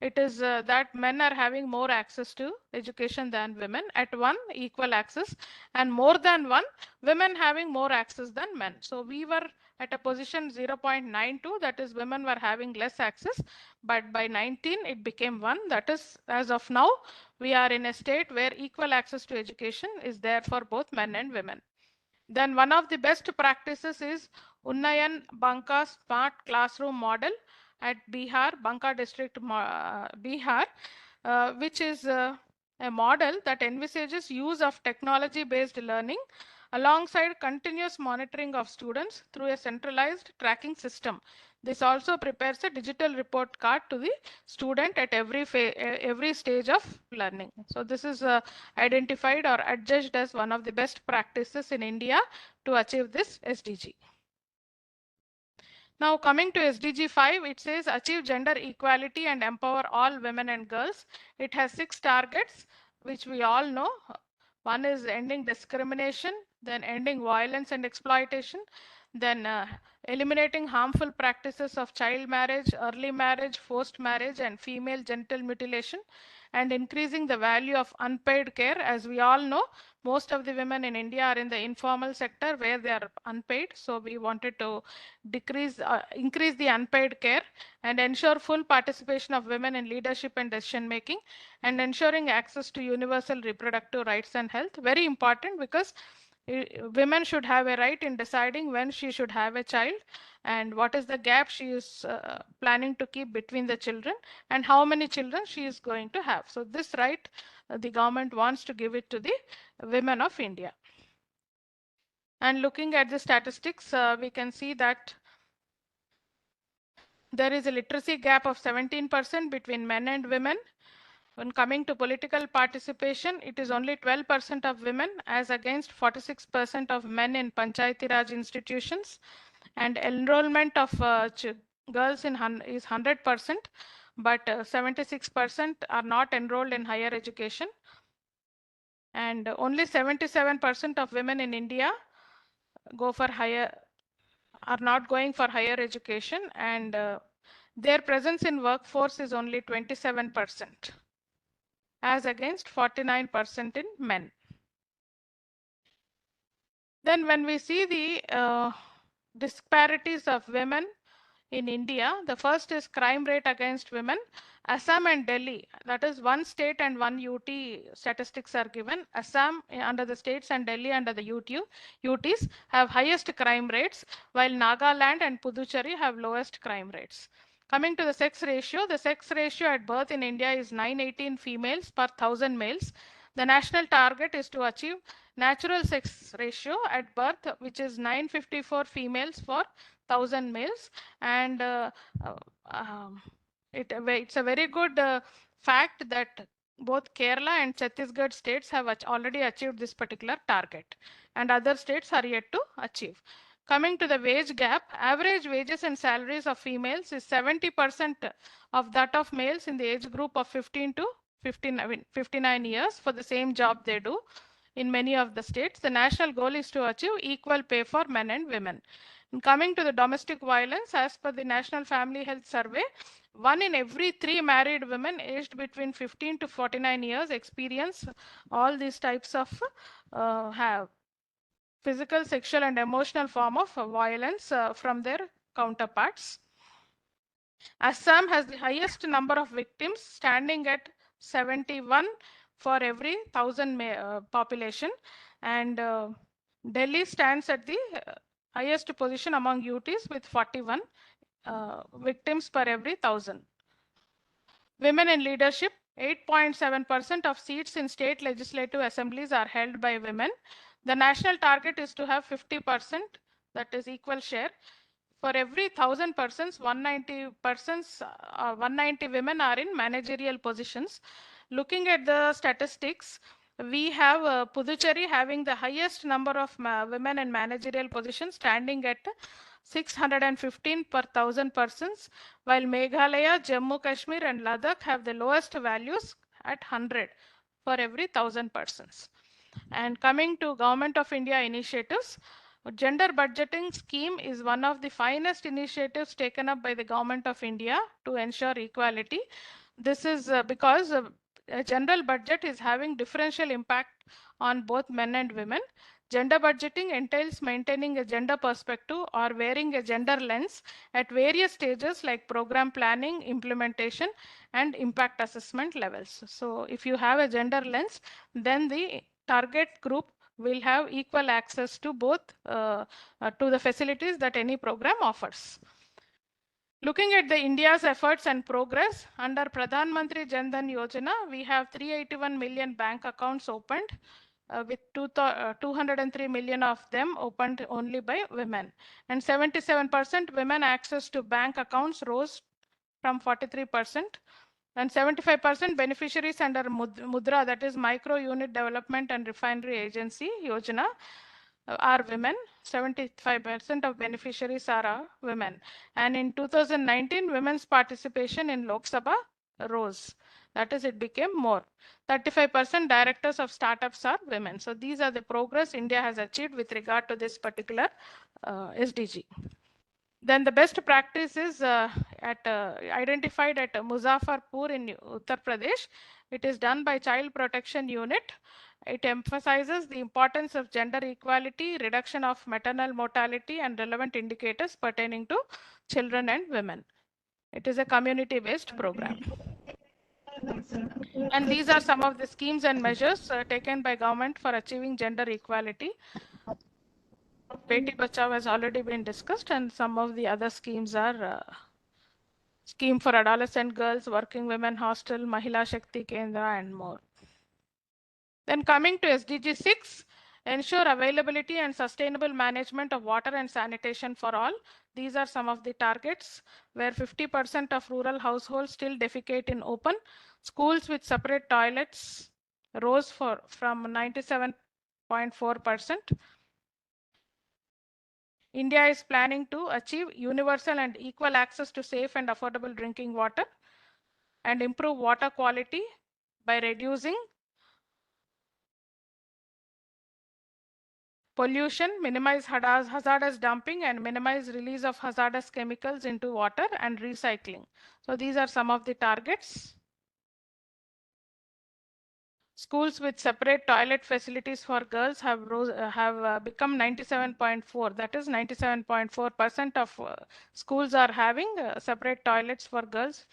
it is that men are having more access to education than women. At 1, equal access, and more than 1, women having more access than men. So we were at a position 0.92, that is women were having less access, but by 19 it became 1. That is, as of now, we are in a state where equal access to education is there for both men and women. Then one of the best practices is Unnayan Banka Smart Classroom Model at Bihar, Banka district, Bihar, which is a model that envisages use of technology-based learning alongside continuous monitoring of students through a centralized tracking system. This also prepares a digital report card to the student at every stage of learning. So this is identified or adjudged as one of the best practices in India to achieve this SDG. Now coming to SDG 5, it says achieve gender equality and empower all women and girls. It has 6 targets, which we all know. One is ending discrimination, then ending violence and exploitation, then eliminating harmful practices of child marriage, early marriage, forced marriage, and female genital mutilation, and increasing the value of unpaid care. As we all know, most of the women in India are in the informal sector where they are unpaid. So we wanted to increase the unpaid care and ensure full participation of women in leadership and decision making, and ensuring access to universal reproductive rights and health. Very important, because women should have a right in deciding when she should have a child and what is the gap she is planning to keep between the children and how many children she is going to have. So this right, the government wants to give it to the women of India. And looking at the statistics, we can see that there is a literacy gap of 17% between men and women. When coming to political participation, it is only 12% of women as against 46% of men in Panchayati Raj institutions. And enrollment of girls is 100%, but 76% are not enrolled in higher education. And only 77% of women in India are not going for higher education, and their presence in workforce is only 27%, as against 49% in men. Then when we see the disparities of women in India, the first is crime rate against women. Assam and Delhi, that is one state and one UT statistics are given. Assam under the states and Delhi under the UTs have highest crime rates, while Nagaland and Puducherry have lowest crime rates. Coming to the sex ratio at birth in India is 918 females per 1000 males. The national target is to achieve natural sex ratio at birth, which is 954 females for 1000 males. And it's a very good fact that both Kerala and Chhattisgarh states have already achieved this particular target, and other states are yet to achieve. Coming to the wage gap, average wages and salaries of females is 70% of that of males in the age group of 15 to 59 years for the same job they do. In many of the states, the national goal is to achieve equal pay for men and women. And coming to the domestic violence, as per the National Family Health Survey, 1 in every 3 married women aged between 15 to 49 years experience all these types of have physical, sexual, and emotional form of violence from their counterparts. Assam has the highest number of victims, standing at 71 for every 1000 population, and Delhi stands at the highest position among UTs with 41 victims per every 1000. Women in leadership, 8.7% of seats in state legislative assemblies are held by women. The national target is to have 50%, that is equal share. For every 1000 persons, 190 women are in managerial positions. Looking at the statistics, we have Puducherry having the highest number of women in managerial positions, standing at 615 per 1000 persons, while Meghalaya, Jammu Kashmir, and Ladakh have the lowest values at 100 for every 1000 persons. And coming to Government of India initiatives, gender budgeting scheme is one of the finest initiatives taken up by the Government of India to ensure equality. This is because a general budget is having differential impact on both men and women. Gender budgeting entails maintaining a gender perspective or wearing a gender lens at various stages like program planning, implementation, and impact assessment levels. So if you have a gender lens, then the target group will have equal access to both to the facilities that any program offers. Looking at the India's efforts and progress, under Pradhan Mantri Jan Dhan Yojana, we have 381 million bank accounts opened, with 203 million of them opened only by women. And 77% women access to bank accounts rose from 43%. And 75% beneficiaries under Mudra, that is Micro Unit Development and Refinery Agency Yojana, are women. 75% of beneficiaries are women. And in 2019, women's participation in Lok Sabha rose. That is, it became more. 35% directors of startups are women. So these are the progress India has achieved with regard to this particular SDG. Then the best practice is identified at Muzaffarpur in Uttar Pradesh. It is done by Child Protection Unit. It emphasizes the importance of gender equality, reduction of maternal mortality, and relevant indicators pertaining to children and women. It is a community-based program. And these are some of the schemes and measures taken by government for achieving gender equality. Beti Bachao has already been discussed, and some of the other schemes are Scheme for Adolescent Girls, Working Women Hostel, Mahila Shakti Kendra, and more. Then coming to SDG 6, ensure availability and sustainable management of water and sanitation for all. These are some of the targets where 50% of rural households still defecate in open. Schools with separate toilets rose from 97.4%. India is planning to achieve universal and equal access to safe and affordable drinking water and improve water quality by reducing pollution, minimize hazardous dumping, and minimize release of hazardous chemicals into water and recycling. So these are some of the targets. Schools with separate toilet facilities for girls have become 97.4. That is 97.4% of schools are having separate toilets for girls.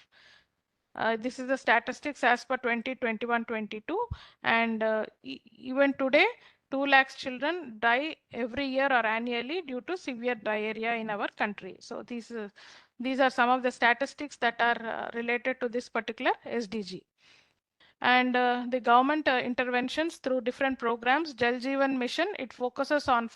This is the statistics as per 2021-22, and even today 2 lakhs children die every year or annually due to severe diarrhea in our country. So these are some of the statistics that are related to this particular SDG. And the government interventions through different programs. Jal Jeevan Mission, it focuses on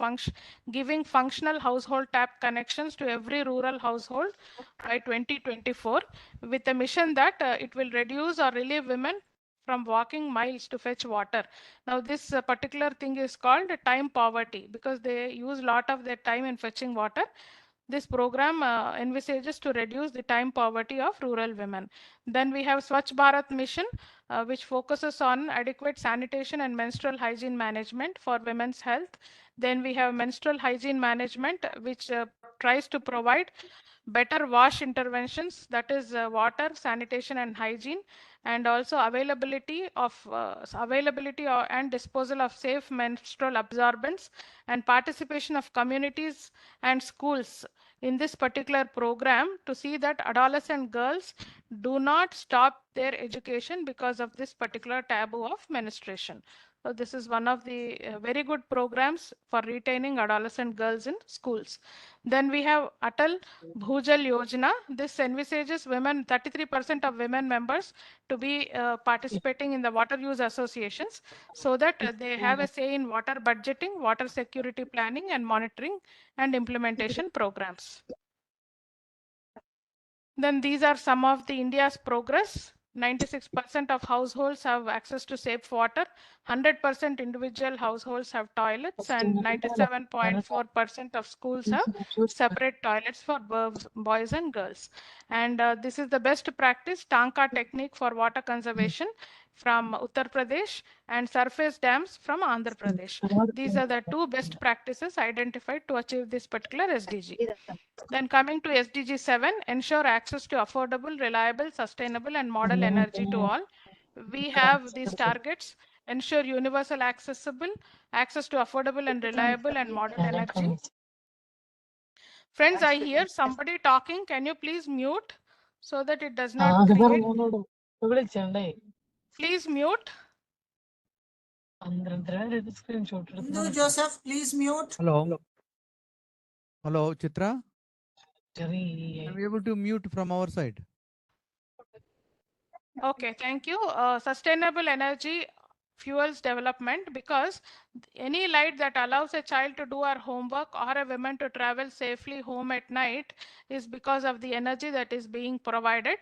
giving functional household tap connections to every rural household by 2024, with a mission that it will reduce or relieve women from walking miles to fetch water. Now this particular thing is called time poverty because they use a lot of their time in fetching water. This program envisages to reduce the time poverty of rural women. Then we have Swachh Bharat Mission, which focuses on adequate sanitation and menstrual hygiene management for women's health. Then we have menstrual hygiene management, which tries to provide better wash interventions, that is water, sanitation, and hygiene, and also availability and disposal of safe menstrual absorbents, and participation of communities and schools in this particular program to see that adolescent girls do not stop their education because of this particular taboo of menstruation. So this is one of the very good programs for retaining adolescent girls in schools. Then we have Atal Bhujal Yojana. This envisages women, 33% of women members to be participating in the water use associations so that they have a say in water budgeting, water security planning, and monitoring and implementation programs. Then these are some of the India's progress. 96% of households have access to safe water. 100% individual households have toilets, and 97.4% of schools have separate toilets for boys and girls. And this is the best practice, Tanka technique for water conservation from Uttar Pradesh and surface dams from Andhra Pradesh. These are the two best practices identified to achieve this particular SDG. Then coming to SDG 7, ensure access to affordable, reliable, sustainable, and model energy to all. We have these targets: ensure universal access to affordable and reliable and model energy. Friends, I hear somebody talking. Can you please mute so that it does not create? Please mute. Hindu Joseph, please mute. Hello. Hello, Chitra. I'm able to mute from our side. Okay, thank you. Sustainable energy fuels development, because any light that allows a child to do her homework or a woman to travel safely home at night is because of the energy that is being provided.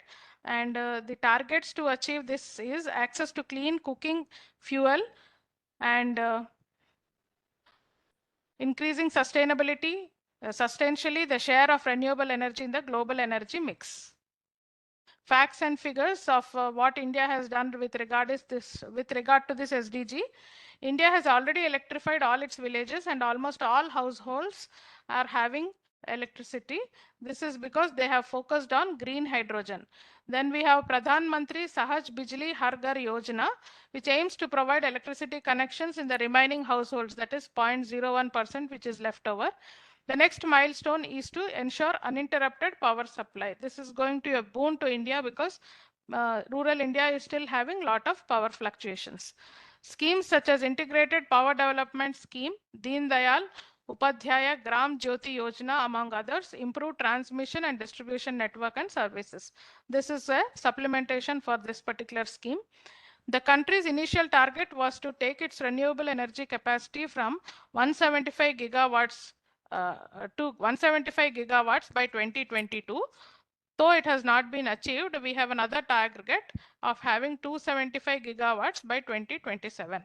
And the targets to achieve this is access to clean cooking fuel and increasing sustainability, substantially the share of renewable energy in the global energy mix. Facts and figures of what India has done with regard to this SDG. India has already electrified all its villages and almost all households are having electricity. This is because they have focused on green hydrogen. Then we have Pradhan Mantri Sahaj Bijli Har Ghar Yojana, which aims to provide electricity connections in the remaining households, that is 0.01%, which is left over. The next milestone is to ensure uninterrupted power supply. This is going to be a boon to India because rural India is still having a lot of power fluctuations. Schemes such as Integrated Power Development Scheme, Deen Dayal Upadhyaya Gram Jyoti Yojana, among others, improve transmission and distribution network and services. This is a supplementation for this particular scheme. The country's initial target was to take its renewable energy capacity from 175 gigawatts to 175 gigawatts by 2022. Though it has not been achieved, we have another target of having 275 gigawatts by 2027.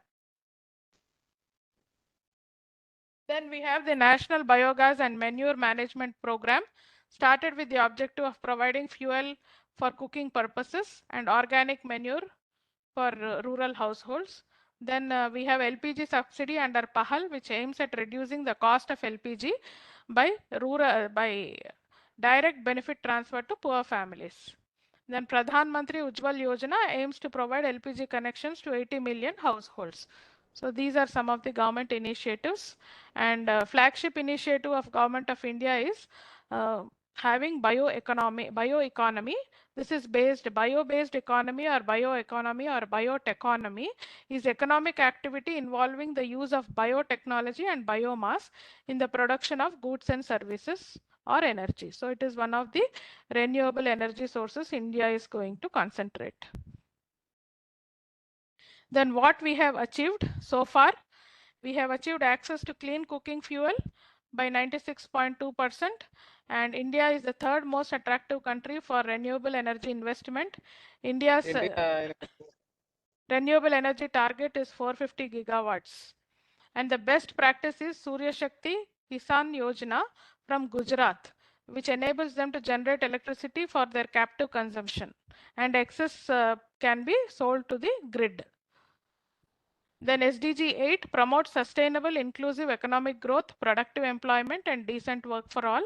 Then we have the National Biogas and Manure Management Program, started with the objective of providing fuel for cooking purposes and organic manure for rural households. Then we have LPG subsidy under PAHAL, which aims at reducing the cost of LPG by direct benefit transfer to poor families. Then Pradhan Mantri Ujjwal Yojana aims to provide LPG connections to 80 million households. So these are some of the government initiatives, and flagship initiative of Government of India is having bioeconomy. This is bio-based economy or bioeconomy or biotechonomy is economic activity involving the use of biotechnology and biomass in the production of goods and services or energy. So it is one of the renewable energy sources India is going to concentrate. Then what we have achieved so far, we have achieved access to clean cooking fuel by 96.2%, and India is the third most attractive country for renewable energy investment. India's renewable energy target is 450 gigawatts. And the best practice is Surya Shakti Kisan Yojana from Gujarat, which enables them to generate electricity for their captive consumption, and excess can be sold to the grid. Then SDG 8 promotes sustainable, inclusive economic growth, productive employment, and decent work for all.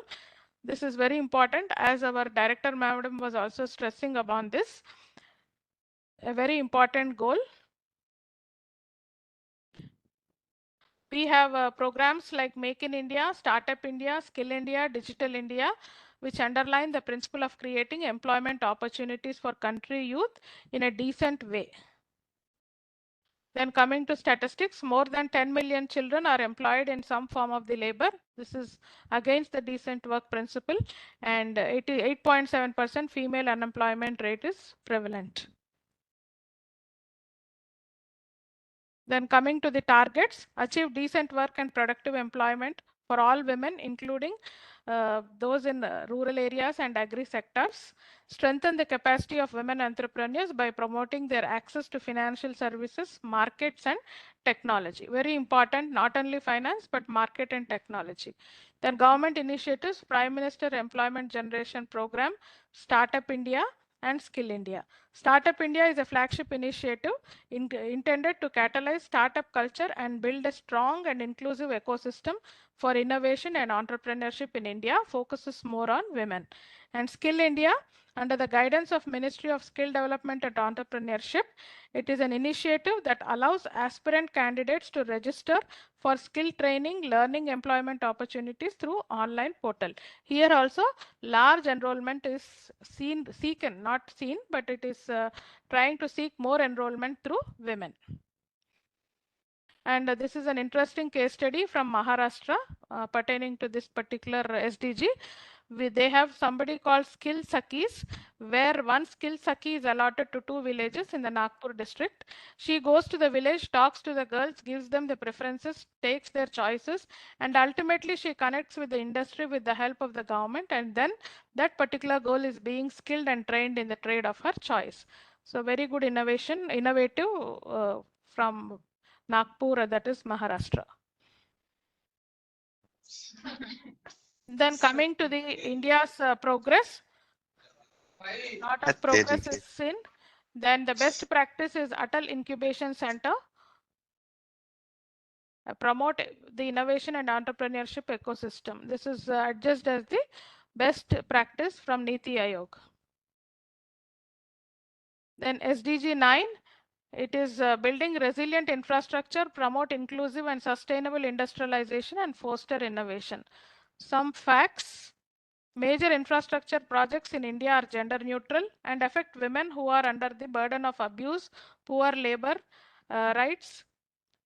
This is very important, as our director madam was also stressing upon this. A very important goal. We have programs like Make in India, Startup India, Skill India, Digital India, which underline the principle of creating employment opportunities for country youth in a decent way. Then coming to statistics, more than 10 million children are employed in some form of the labor. This is against the decent work principle, and 88.7% female unemployment rate is prevalent. Then coming to the targets, achieve decent work and productive employment for all women, including those in rural areas and agri sectors. Strengthen the capacity of women entrepreneurs by promoting their access to financial services, markets, and technology. Very important, not only finance, but market and technology. Then government initiatives, Prime Minister Employment Generation Program, Startup India, and Skill India. Startup India is a flagship initiative intended to catalyze startup culture and build a strong and inclusive ecosystem for innovation and entrepreneurship in India, focuses more on women. And Skill India, under the guidance of Ministry of Skill Development and Entrepreneurship, it is an initiative that allows aspirant candidates to register for skill training, learning, employment opportunities through online portal. Here also large enrollment is not seen, but it is trying to seek more enrollment through women. And this is an interesting case study from Maharashtra pertaining to this particular SDG. They have somebody called Skill Sakis, where one Skill Saki is allotted to 2 villages in the Nagpur district. She goes to the village, talks to the girls, gives them the preferences, takes their choices, and ultimately she connects with the industry with the help of the government, and then that particular girl is being skilled and trained in the trade of her choice. So very good innovative from Nagpur, that is Maharashtra. Then coming to the India's progress, lot of progress is seen. Then the best practice is Atal Incubation Center. Promote the innovation and entrepreneurship ecosystem. This is adjudged as the best practice from Niti Aayog. Then SDG 9, it is building resilient infrastructure, promote inclusive and sustainable industrialization and foster innovation. Some facts. Major infrastructure projects in India are gender neutral and affect women who are under the burden of abuse, poor labor rights,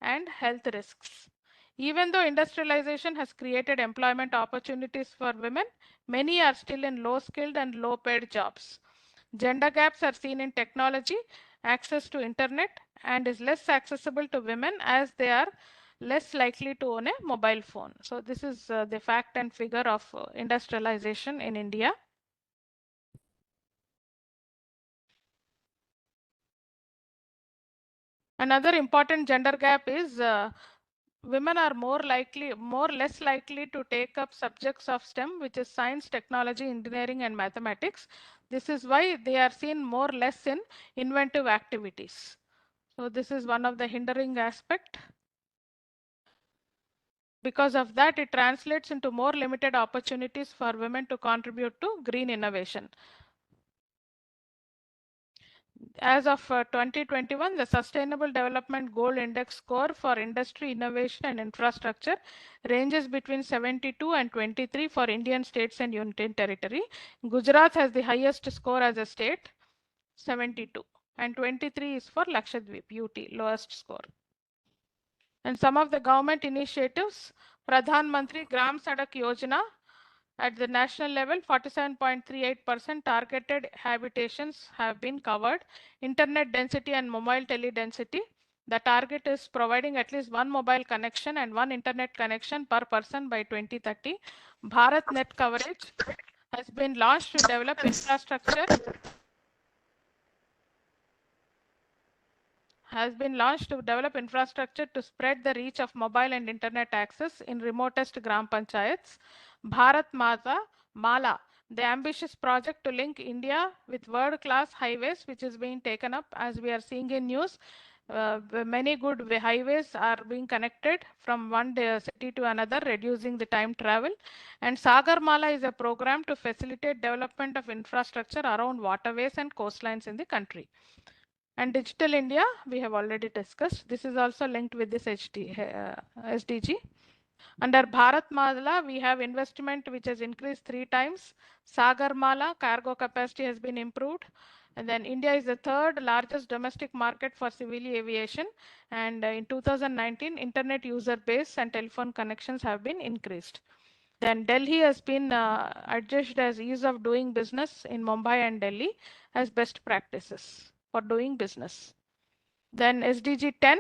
and health risks. Even though industrialization has created employment opportunities for women, many are still in low skilled and low paid jobs. Gender gaps are seen in technology, access to internet, and is less accessible to women as they are less likely to own a mobile phone. So this is the fact and figure of industrialization in India. Another important gender gap is women are less likely to take up subjects of STEM, which is science, technology, engineering, and mathematics. This is why they are seen less in inventive activities. So this is one of the hindering aspect. Because of that, it translates into more limited opportunities for women to contribute to green innovation. As of 2021, the Sustainable Development Goal Index score for industry, innovation, and infrastructure ranges between 72 and 23 for Indian states and union territory. Gujarat has the highest score as a state, 72, and 23 is for Lakshadweep, UT, lowest score. And some of the government initiatives, Pradhan Mantri Gram Sadak Yojana, at the national level, 47.38% targeted habitations have been covered. Internet density and mobile tele density. The target is providing at least one mobile connection and one internet connection per person by 2030. Bharat Net coverage has been launched to develop infrastructure. Has been launched to develop infrastructure to spread the reach of mobile and internet access in remotest Gram Panchayats. Bharat Mala, the ambitious project to link India with world-class highways, which is being taken up as we are seeing in news. Many good highways are being connected from one city to another, reducing the time travel. And Sagar Mala is a program to facilitate development of infrastructure around waterways and coastlines in the country. And Digital India, we have already discussed. This is also linked with this SDG. Under Bharat Mala, we have investment which has increased 3 times. Sagar Mala, cargo capacity has been improved. And then India is the third largest domestic market for civil aviation. And in 2019, internet user base and telephone connections have been increased. Then Delhi has been adjudged as ease of doing business in Mumbai and Delhi as best practices for doing business. Then SDG 10,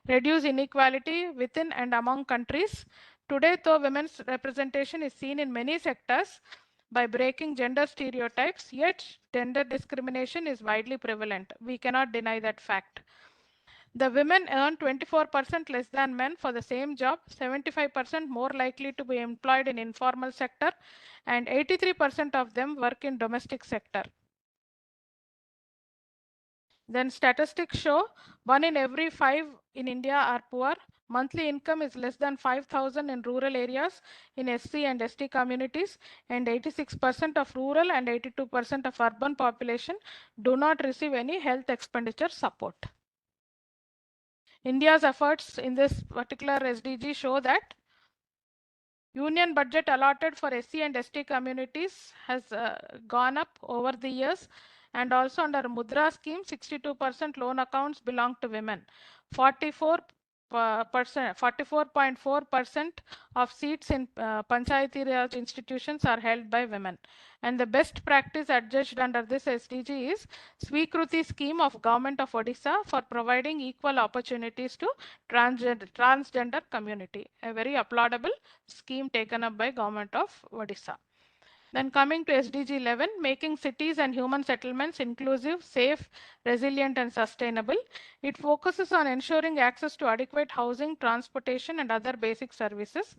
reduce inequality within and among countries. Today, though women's representation is seen in many sectors by breaking gender stereotypes, yet gender discrimination is widely prevalent. We cannot deny that fact. The women earn 24% less than men for the same job, 75% more likely to be employed in informal sector, and 83% of them work in domestic sector. Then statistics show 1 in every 5 in India are poor. Monthly income is less than 5,000 in rural areas, in SC and ST communities, and 86% of rural and 82% of urban population do not receive any health expenditure support. India's efforts in this particular SDG show that union budget allotted for SC and ST communities has gone up over the years. And also under Mudra scheme, 62% loan accounts belong to women. 44.4% of seats in Panchayati Raj institutions are held by women. And the best practice adjudged under this SDG is Swikruti scheme of Government of Odisha for providing equal opportunities to transgender community. A very applaudable scheme taken up by Government of Odisha. Then coming to SDG 11, making cities and human settlements inclusive, safe, resilient, and sustainable. It focuses on ensuring access to adequate housing, transportation, and other basic services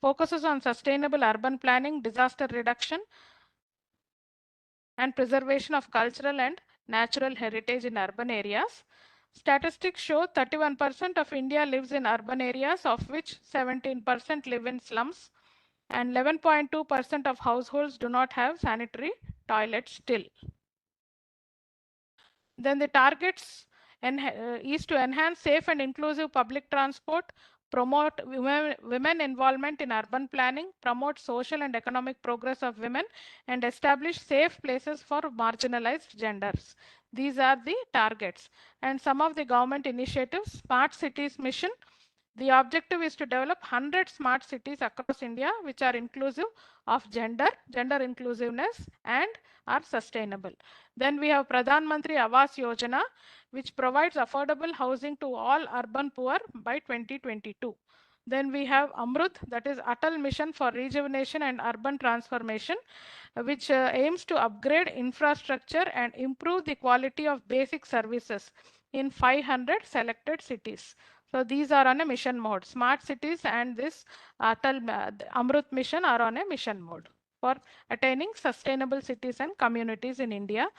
focuses on sustainable urban planning, disaster reduction, and preservation of cultural and natural heritage in urban areas. Statistics show 31% of India lives in urban areas, of which 17% live in slums, and 11.2% of households do not have sanitary toilets still. Then the targets is to enhance safe and inclusive public transport, promote women involvement in urban planning, promote social and economic progress of women, and establish safe places for marginalized genders. These are the targets. And some of the government initiatives: Smart Cities Mission. The objective is to develop 100 smart cities across India, which are inclusive of gender inclusiveness, and are sustainable. Then we have Pradhan Mantri Awas Yojana, which provides affordable housing to all urban poor by 2022. Then we have Amrut, that is Atal Mission for Rejuvenation and Urban Transformation, which aims to upgrade infrastructure and improve the quality of basic services in 500 selected cities. So these are on a mission mode. Smart cities and this Amrut mission are on a mission mode for attaining sustainable cities and communities in India.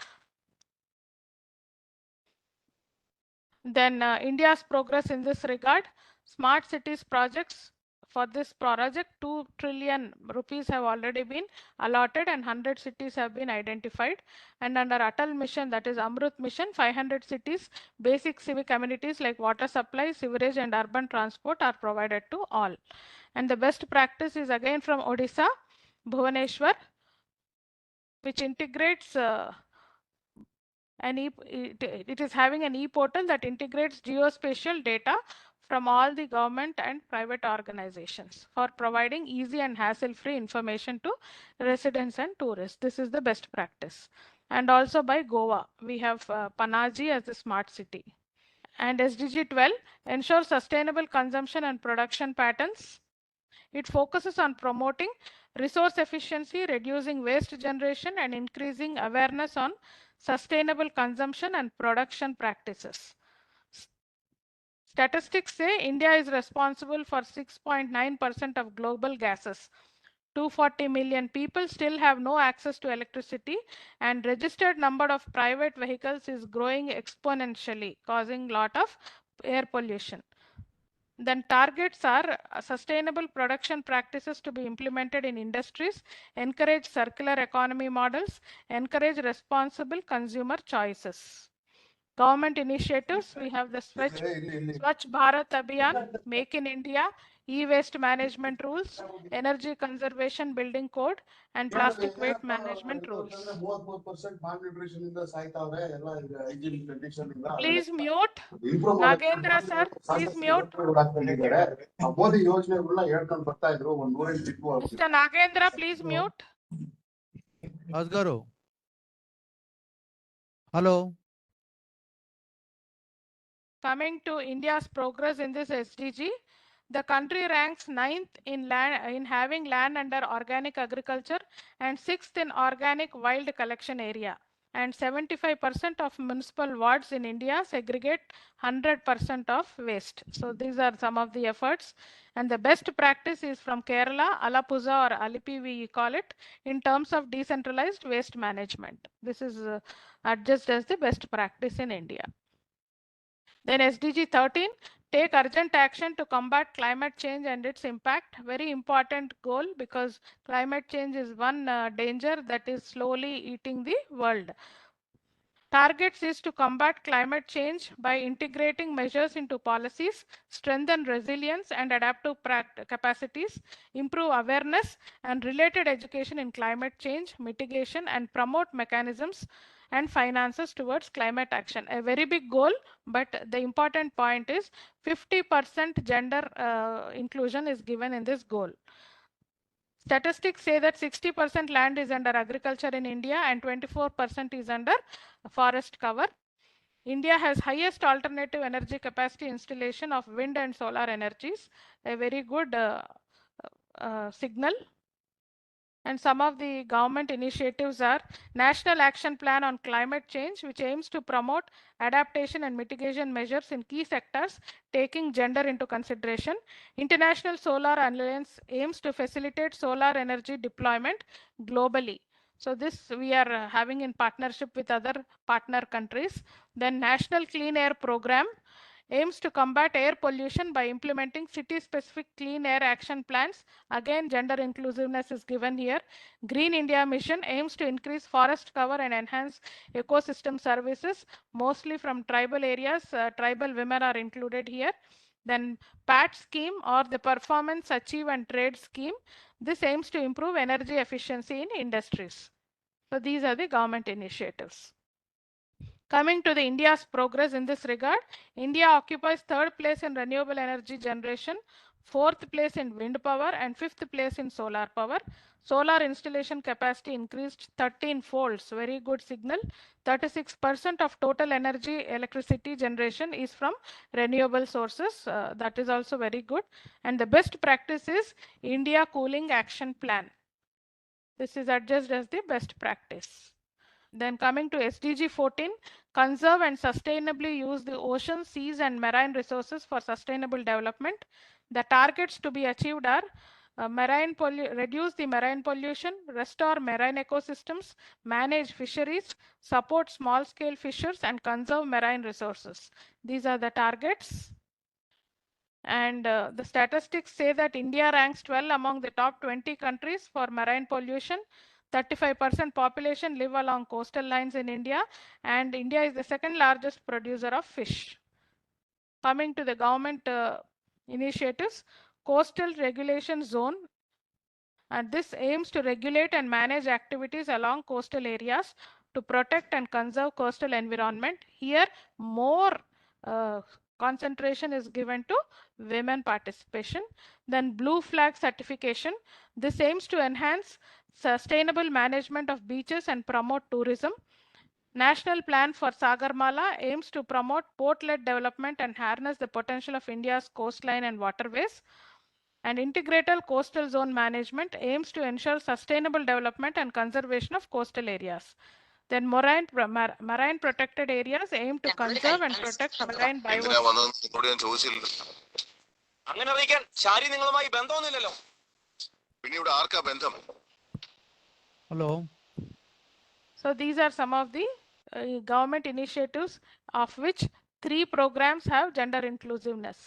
Then India's progress in this regard: smart cities projects. For this project, 2 trillion rupees have already been allotted and 100 cities have been identified. And under Atal Mission, that is Amrut Mission, 500 cities, basic civic amenities like water supply, sewerage, and urban transport are provided to all. And the best practice is again from Odisha, Bhubaneswar, which integrates it is having an e-portal that integrates geospatial data from all the government and private organizations for providing easy and hassle-free information to residents and tourists. This is the best practice. And also by Goa, we have Panaji as a smart city. And SDG 12 ensures sustainable consumption and production patterns. It focuses on promoting resource efficiency, reducing waste generation, and increasing awareness on sustainable consumption and production practices. Statistics say India is responsible for 6.9% of global gases. 240 million people still have no access to electricity, and registered number of private vehicles is growing exponentially, causing a lot of air pollution. Then targets are sustainable production practices to be implemented in industries, encourage circular economy models, encourage responsible consumer choices. Government initiatives: we have the Swachh Bharat Abhiyan, Make in India, e-waste management rules, energy conservation building code, and plastic waste management rules. Please mute. Nagendra sir, please mute. Mr. Nagendra, please mute. Asgaru. Hello. Coming to India's progress in this SDG, the country ranks 9th in having land under organic agriculture and 6th in organic wild collection area. And 75% of municipal wards in India segregate 100% of waste. So these are some of the efforts. And the best practice is from Kerala, Alappuzha or Alipi we call it, in terms of decentralized waste management. This is adjusted as the best practice in India. Then SDG 13, take urgent action to combat climate change and its impact. Very important goal, because climate change is one danger that is slowly eating the world. Targets is to combat climate change by integrating measures into policies, strengthen resilience and adaptive capacities, improve awareness and related education in climate change mitigation, and promote mechanisms and finances towards climate action. A very big goal, but the important point is 50% gender inclusion is given in this goal. Statistics say that 60% land is under agriculture in India and 24% is under forest cover. India has highest alternative energy capacity installation of wind and solar energies, a very good signal. And some of the government initiatives are National Action Plan on Climate Change, which aims to promote adaptation and mitigation measures in key sectors, taking gender into consideration. International Solar Alliance aims to facilitate solar energy deployment globally. So this we are having in partnership with other partner countries. Then National Clean Air Program aims to combat air pollution by implementing city-specific clean air action plans. Again, gender inclusiveness is given here. Green India Mission aims to increase forest cover and enhance ecosystem services, mostly from tribal areas. Tribal women are included here. Then PAT scheme, or the Performance, Achieve and Trade scheme. This aims to improve energy efficiency in industries. So these are the government initiatives. Coming to the India's progress in this regard, India occupies third place in renewable energy generation, fourth place in wind power, and fifth place in solar power. Solar installation capacity increased 13 folds, very good signal. 36% of total energy electricity generation is from renewable sources. That is also very good. And the best practice is India Cooling Action Plan. This is adjudged as the best practice. Then coming to SDG 14, conserve and sustainably use the ocean, seas and marine resources for sustainable development. The targets to be achieved are reduce the marine pollution, restore marine ecosystems, manage fisheries, support small scale fishers and conserve marine resources. These are the targets. And the statistics say that India ranks 12 among the top 20 countries for marine pollution. 35% population live along coastal lines in India, and India is the second largest producer of fish. Coming to the government initiatives, Coastal Regulation Zone, and this aims to regulate and manage activities along coastal areas to protect and conserve coastal environment. Here, more concentration is given to women participation. Then Blue Flag certification. This aims to enhance sustainable management of beaches and promote tourism. National Plan for Sagarmala aims to promote port-led development and harness the potential of India's coastline and waterways. And Integrated Coastal Zone Management aims to ensure sustainable development and conservation of coastal areas. Then marine protected areas aim to conserve and protect marine biodiversity. അങ്ങനെ അറിയിക്കാൻ ശാരി നിങ്ങളുമായി ബന്ധമൊന്നുമില്ലല്ലോ. പിന്നെ ഇവിടെ ആർക്കാ ബന്ധം? Hello. So these are some of the government initiatives, of which 3 programs have gender inclusiveness.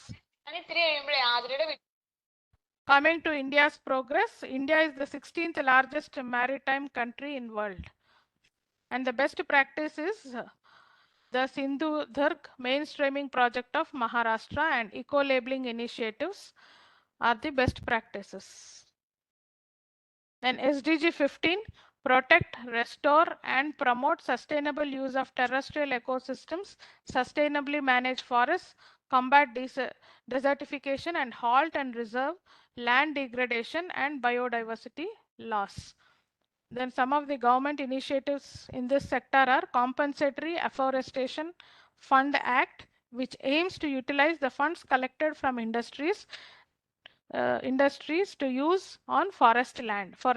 Coming to India's progress, India is the 16th largest maritime country in world. And the best practice is the Sindhu-Durg mainstreaming project of Maharashtra and eco-labeling initiatives are the best practices. Then SDG 15, protect, restore and promote sustainable use of terrestrial ecosystems, sustainably manage forests, combat desertification and halt and reserve land degradation and biodiversity loss. Then some of the government initiatives in this sector are Compensatory Afforestation Fund Act, which aims to utilize the funds collected from industries to use on forest land for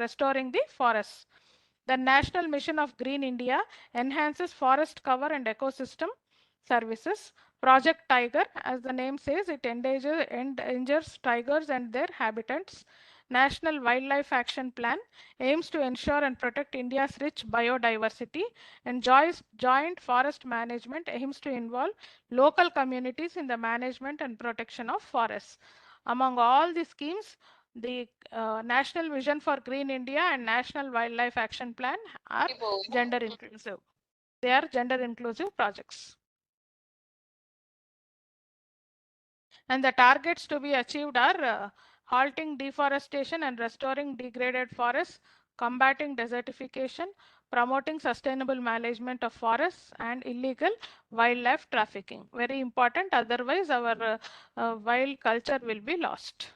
restoring the forests. The National Mission of Green India enhances forest cover and ecosystem services. Project Tiger, as the name says, it endangers tigers and their habitats. National Wildlife Action Plan aims to ensure and protect India's rich biodiversity, and joint forest management aims to involve local communities in the management and protection of forests. Among all the schemes, the National Vision for Green India and National Wildlife Action Plan are gender inclusive. They are gender inclusive projects. And the targets to be achieved are halting deforestation and restoring degraded forests, combating desertification, promoting sustainable management of forests, and illegal wildlife trafficking. Very important, otherwise our wild culture will be lost.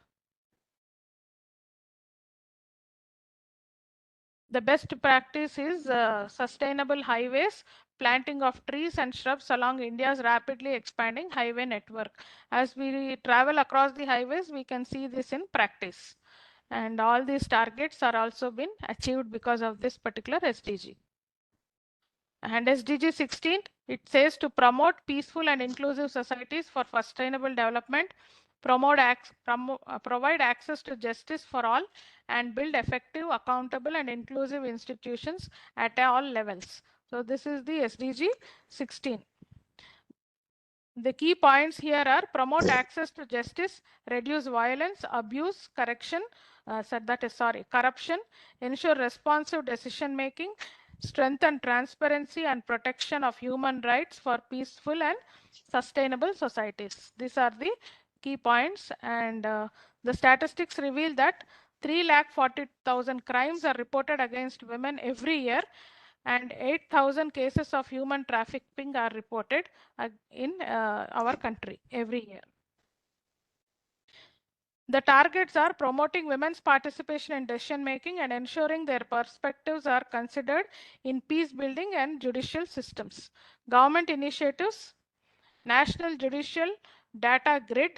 The best practice is sustainable highways, planting of trees and shrubs along India's rapidly expanding highway network. As we travel across the highways, we can see this in practice. And all these targets are also been achieved because of this particular SDG. And SDG 16, it says to promote peaceful and inclusive societies for sustainable development, provide access to justice for all, and build effective, accountable, and inclusive institutions at all levels. So this is the SDG 16. The key points here are promote access to justice, reduce violence, abuse, corruption, ensure responsive decision making, strengthen transparency and protection of human rights for peaceful and sustainable societies. These are the key points, and the statistics reveal that 340,000 crimes are reported against women every year, and 8,000 cases of human trafficking are reported in our country every year. The targets are promoting women's participation in decision making and ensuring their perspectives are considered in peace building and judicial systems. Government initiatives, National Judicial Data Grid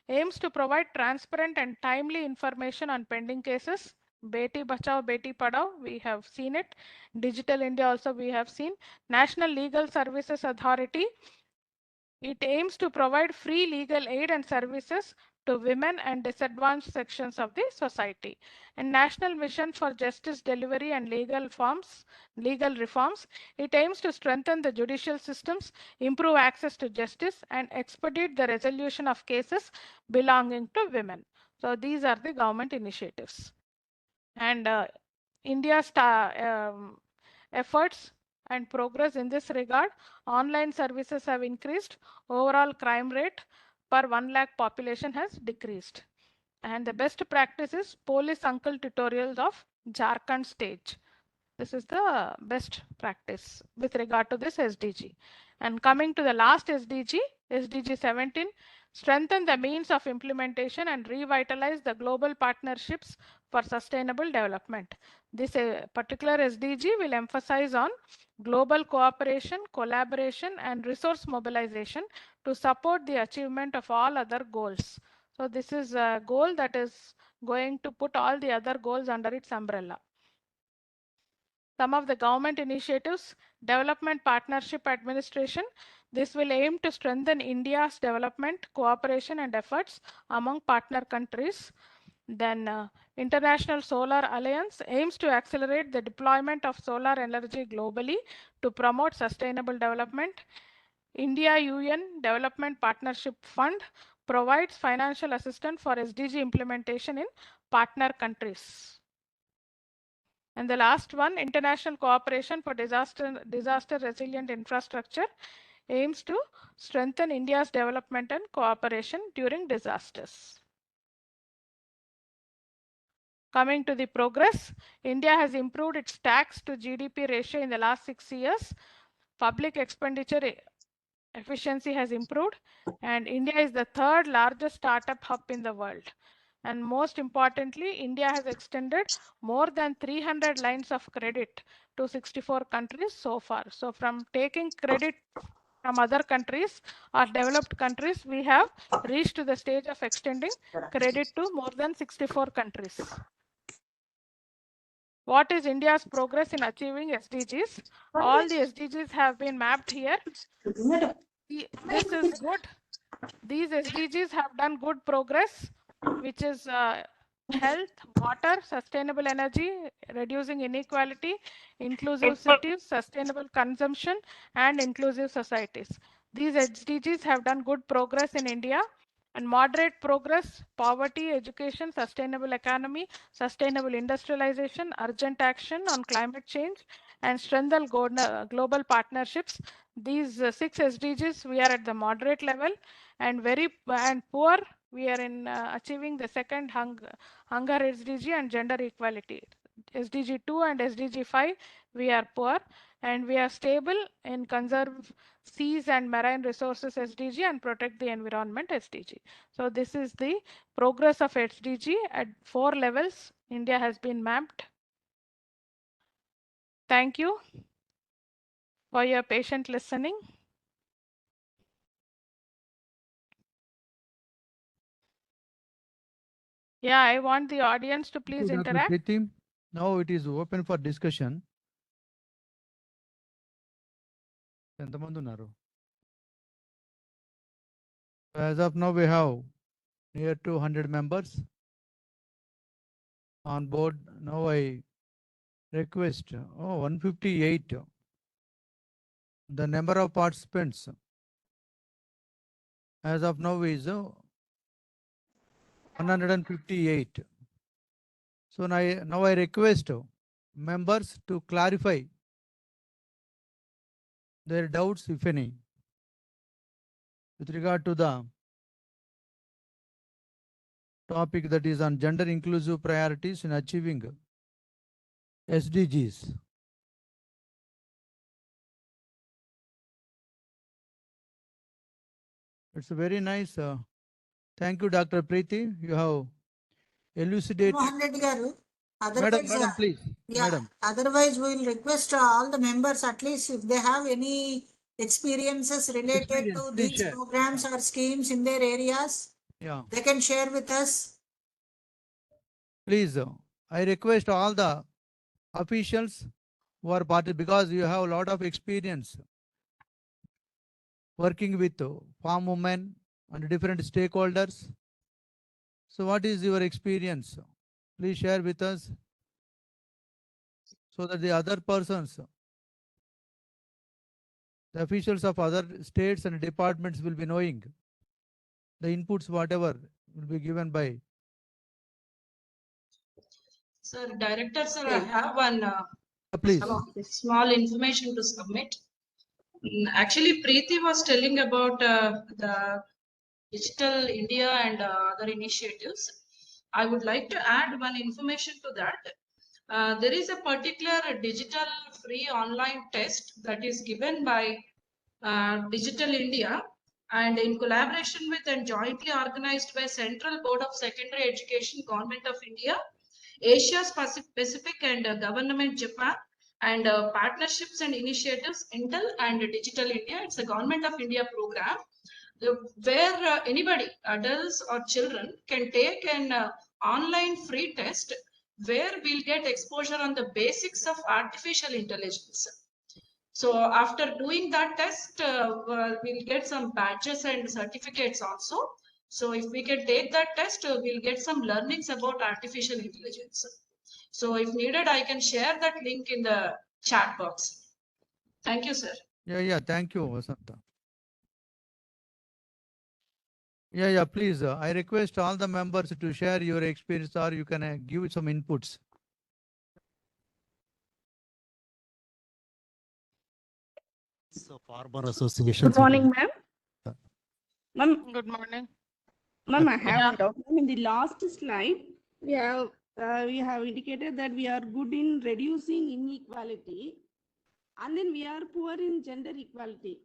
aims to provide transparent and timely information on pending cases. Beti Bachao, Beti Padhao, we have seen it. Digital India also we have seen. National Legal Services Authority, it aims to provide free legal aid and services to women and disadvantaged sections of the society. And National Mission for Justice Delivery and Legal Reforms, it aims to strengthen the judicial systems, improve access to justice, and expedite the resolution of cases belonging to women. So these are the government initiatives. And India's efforts and progress in this regard, online services have increased, overall crime rate per 1 lakh population has decreased. And the best practice is police uncle tutorials of Jharkhand state. This is the best practice with regard to this SDG. And coming to the last SDG, SDG 17, strengthen the means of implementation and revitalize the global partnerships for sustainable development. This particular SDG will emphasize on global cooperation, collaboration, and resource mobilization to support the achievement of all other goals. So this is a goal that is going to put all the other goals under its umbrella. Some of the government initiatives, Development Partnership Administration, this will aim to strengthen India's development, cooperation, and efforts among partner countries. Then International Solar Alliance aims to accelerate the deployment of solar energy globally to promote sustainable development. India-UN Development Partnership Fund provides financial assistance for SDG implementation in partner countries. And the last one, International Cooperation for Disaster Resilient Infrastructure, aims to strengthen India's development and cooperation during disasters. Coming to the progress, India has improved its tax to GDP ratio in the last 6 years. Public expenditure efficiency has improved, and India is the third largest startup hub in the world. And most importantly, India has extended more than 300 lines of credit to 64 countries so far. So from taking credit from other countries or developed countries, we have reached to the stage of extending credit to more than 64 countries. What is India's progress in achieving SDGs? All the SDGs have been mapped here. This is good. These SDGs have done good progress, which is health, water, sustainable energy, reducing inequality, inclusive cities, sustainable consumption, and inclusive societies. These SDGs have done good progress in India, and moderate progress, poverty, education, sustainable economy, sustainable industrialization, urgent action on climate change, and strengthen global partnerships. These 6 SDGs, we are at the moderate level, and poor, we are in achieving the second hunger SDG and gender equality. SDG 2 and SDG 5, we are poor, and we are stable in conserve seas and marine resources SDG and protect the environment SDG. So this is the progress of SDG at 4 levels. India has been mapped. Thank you for your patient listening. Yeah, I want the audience to Thank you, please Dr. interact. Preeti. Now it is open for discussion. ఎంతమంది ఉన్నారు? As of now, we have near 200 members on board. Now I request, 158. The number of participants as of now is 158. So now I request members to clarify their doubts, if any, with regard to the topic that is on gender inclusive priorities in achieving SDGs. It's a very nice. Thank you, Dr. Preeti. You have elucidated. Mohan Reddy garu, Madam, otherwise, madam, please. yeah, Madam. otherwise we'll request all the members, at least if they have any experiences related Experience, to please these share. programs or schemes in their areas, Yeah. they can share with us. Please, I request all the officials who are part, because you have a lot of experience working with farm women and different stakeholders. So what is your experience? Please share with us so that the other persons, the officials of other states and departments will be knowing the inputs, whatever will be given by. Sir, Director, sir, I have one Please. small information to submit. Actually, Preeti was telling about the Digital India and other initiatives. I would like to add one information to that. There is a particular digital free online test that is given by Digital India and in collaboration with and jointly organized by Central Board of Secondary Education, Government of India, Asia Pacific and Government Japan, and partnerships and initiatives, Intel and Digital India. It's a Government of India program where anybody, adults or children, can take an online free test where we'll get exposure on the basics of artificial intelligence. So after doing that test, we'll get some badges and certificates also. So if we can take that test, we'll get some learnings about artificial intelligence. So if needed, I can share that link in the chat box. Thank you, sir. Yeah, thank you, Vasanta. Yeah, please, I request all the members to share your experience, or you can give some inputs. So Farmer Association. Good morning, ma'am. Ma'am, Good morning. ma'am, I have Yeah. a doubt. Ma'am, in the last slide, we have indicated that we are good in reducing inequality, and then we are poor in gender equality.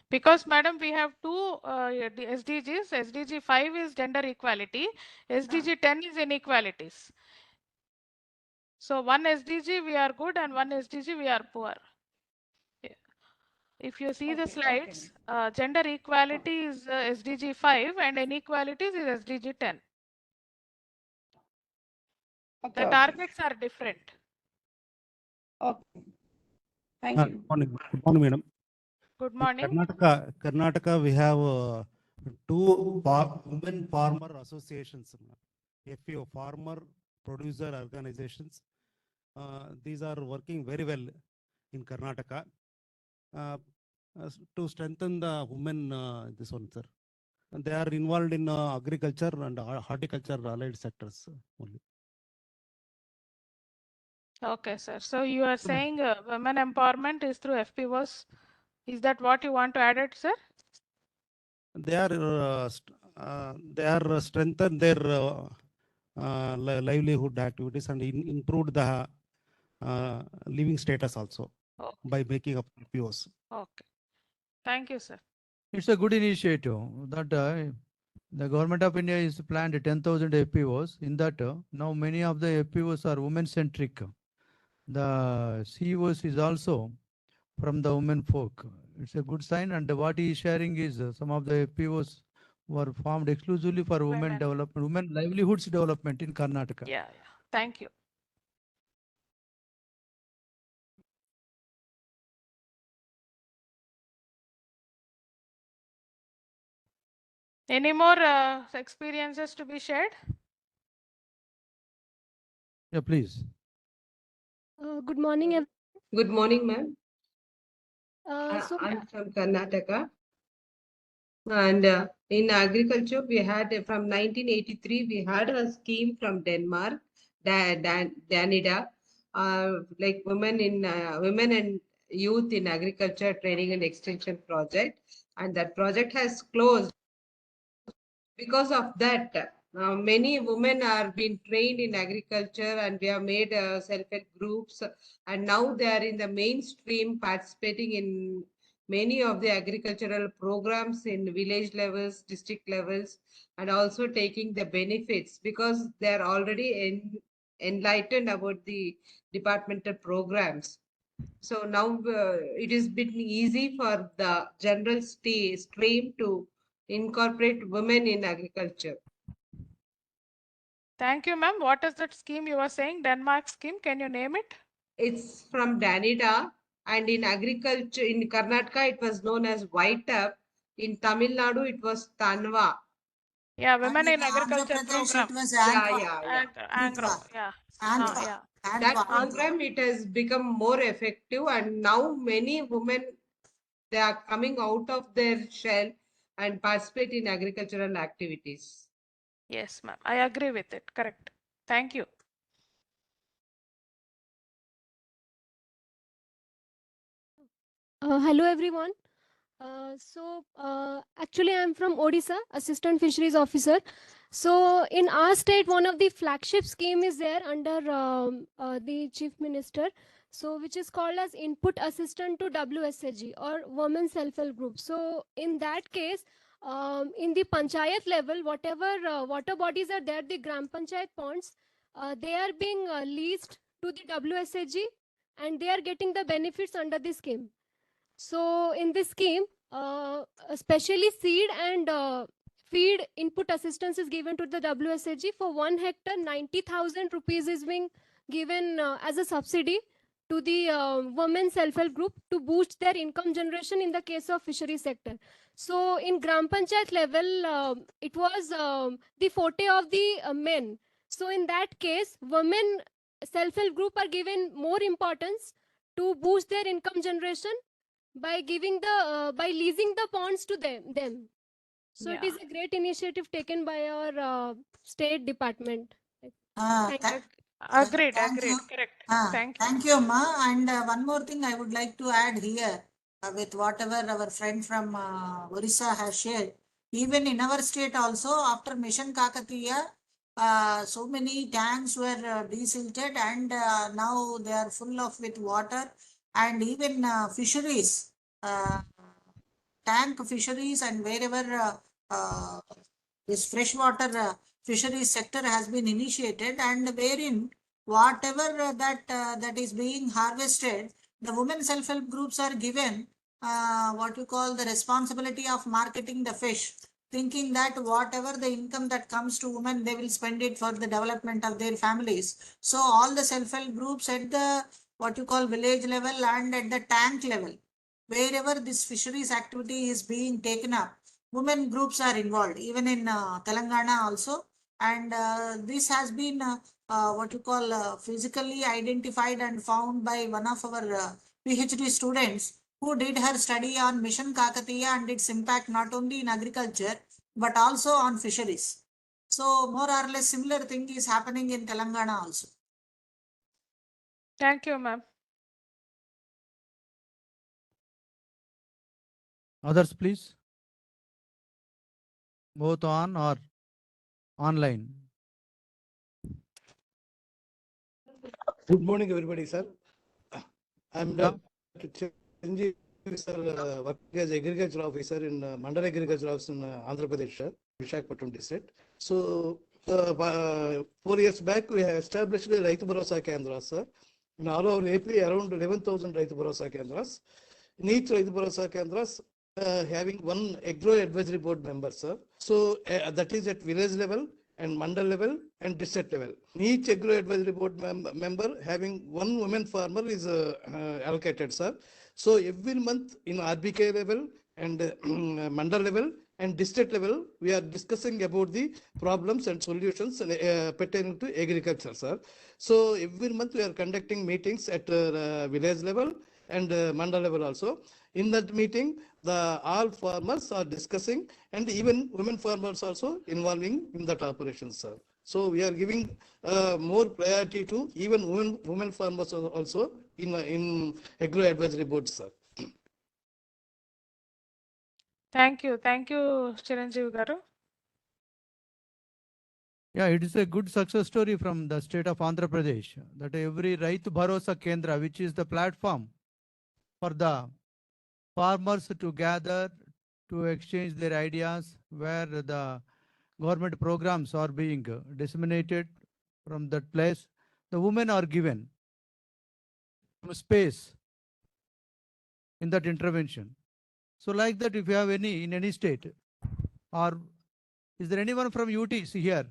Because, madam, we have two the SDGs. SDG 5 is gender equality. SDG 10 is inequalities. So one SDG we are good and one SDG we are poor. If you see the slides, gender equality is SDG 5 and inequalities is SDG 10. Okay, The targets are different. Okay. Thank you. Good morning, madam. Good In morning. Karnataka, we have two women farmer associations, FPO, farmer producer organizations. These are working very well in Karnataka to strengthen the women. This one, sir. And they are involved in agriculture and horticulture allied sectors only. Okay, sir. So you are saying women empowerment is through FPOs. Is that what you want to add it, sir? They are strengthen their livelihood activities and improved the living status also by making up FPOs. Okay. Thank you, sir. It's a good initiative that the government of India is planned 10,000 FPOs. In that, now many of the FPOs are women-centric. The CEOs is also from the women folk. It's a good sign. And what he is sharing is some of the FPOs were formed exclusively for women Women. development, women livelihoods development in Karnataka. Yeah, yeah. Thank you. Any more experiences to be shared? Yeah, please. Good morning. Good morning, ma'am. So I'm from Karnataka. And in agriculture, we had from 1983, we had a scheme from Denmark, Danida, like women and youth in agriculture training and extension project. And that project has closed. Because of that, many women are being trained in agriculture, and we have made self-help groups, and now they are in the mainstream participating in many of the agricultural programs in village levels, district levels, and also taking the benefits because they are already enlightened about the departmental programs. So now it is been easy for the general stream to incorporate women in agriculture. Thank you, ma'am. What is that scheme you were saying? Denmark scheme? Can you name it? It's from Danida, and in agriculture in Karnataka it was known as White Up. In Tamil Nadu it was Tanva. Yeah, And women in in Andhra agriculture Pradesh, program. it was Yeah, Andhra. yeah, yeah. Angro. Andhra. Yeah. Andhra. Yeah. That Andhra. program, it has become more effective, and now many women, they are coming out of their shell and participate in agricultural activities. Yes, ma'am. I agree with it. Correct. Thank you. hello everyone. Actually, I'm from Odisha, Assistant Fisheries Officer. So, in our state, one of the flagship scheme is there under the Chief Minister. So, which is called as Input Assistant to WSAG or Women Self-Help Group. So, in that case, in the panchayat level, whatever water bodies are there, the Gram Panchayat ponds, they are being leased to the WSAG, and they are getting the benefits under the scheme. So in this scheme, especially seed and feed input assistance is given to the WSAG for 1 hectare. 90,000 rupees is being given as a subsidy to the women self-help group to boost their income generation in the case of fishery sector. So in Gram Panchayat level, it was the forte of the men. So in that case, women self-help group are given more importance to boost their income generation by giving the by leasing the ponds to them. So it Yeah. is a great initiative taken by our state department. Thank you. Agreed. Thank Agreed. you. Correct. Thank you, Ma. And one more thing I would like to add here with whatever our friend from Orissa has shared. Even in our state also, after Mission Kakatiya, so many tanks were desilted, and now they are full of with water, and even fisheries, tank fisheries, and wherever this freshwater fisheries sector has been initiated, and wherein whatever that is being harvested, the women self-help groups are given what you call the responsibility of marketing the fish, thinking that whatever the income that comes to women, they will spend it for the development of their families. So all the self-help groups at the what you call village level and at the tank level, wherever this fisheries activity is being taken up, women groups are involved, even in Telangana also. And this has been what you call physically identified and found by one of our PhD students who did her study on Mission Kakatiya and its impact not only in agriculture but also on fisheries. So more or less similar thing is happening in Telangana also. Thank you, ma'am. Others, please. Both on or online. Good morning, everybody, sir. I'm Yeah. Dr. Chiranjeev, sir, working as agriculture officer in Mandal Agriculture Office in Andhra Pradesh, sir, Visakhapatnam district. So, 4 years back, we have established the Raitu Bharosa Kendras, sir. In all over AP, around 11,000 Raitu Bharosa Kendras. In each Raitu Bharosa Kendras, having one agro advisory board member, sir. So that is at village level and mandal level and district level. Each agro advisory board member having one women farmer is allocated, sir. So every month in RBK level and mandal level and district level, we are discussing about the problems and solutions pertaining to agriculture, sir. So every month we are conducting meetings at village level and mandal level also. In that meeting, all farmers are discussing, and even women farmers also involving in that operation, sir. So we are giving more priority to even women farmers also in agro advisory boards, sir. Thank you. Thank you, Chiranjeev Garu. Yeah, it is a good success story from the state of Andhra Pradesh that every Raitu Bharosa Kendra, which is the platform for the farmers to gather, to exchange their ideas, where the government programs are being disseminated from that place. The women are given space in that intervention. So like that, if you have any in any state, or is there anyone from UTs here?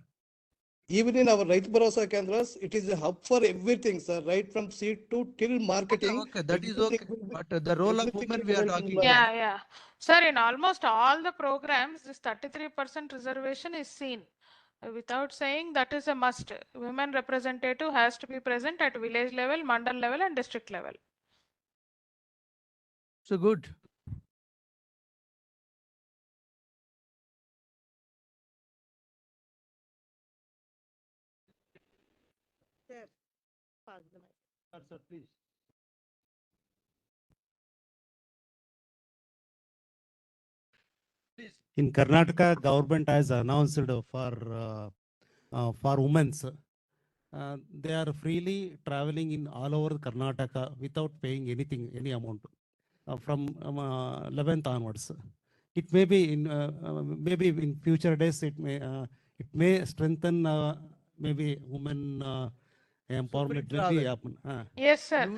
Even in our Raitu Bharosa Kendras, it is a hub for everything, sir, right from seed to till marketing. Okay, that is okay. But the role of women we are talking. Yeah, yeah. Sir, in almost all the programs, this 33% reservation is seen. Without saying that is a must. Women representative has to be present at village level, mandal level, and district level. So good. Sir, please. In Karnataka, government has announced for women, they are freely traveling in all over Karnataka without paying anything, any amount from 11th onwards. It may be maybe in future days it may strengthen maybe women empowerment will be happen. Yes, sir.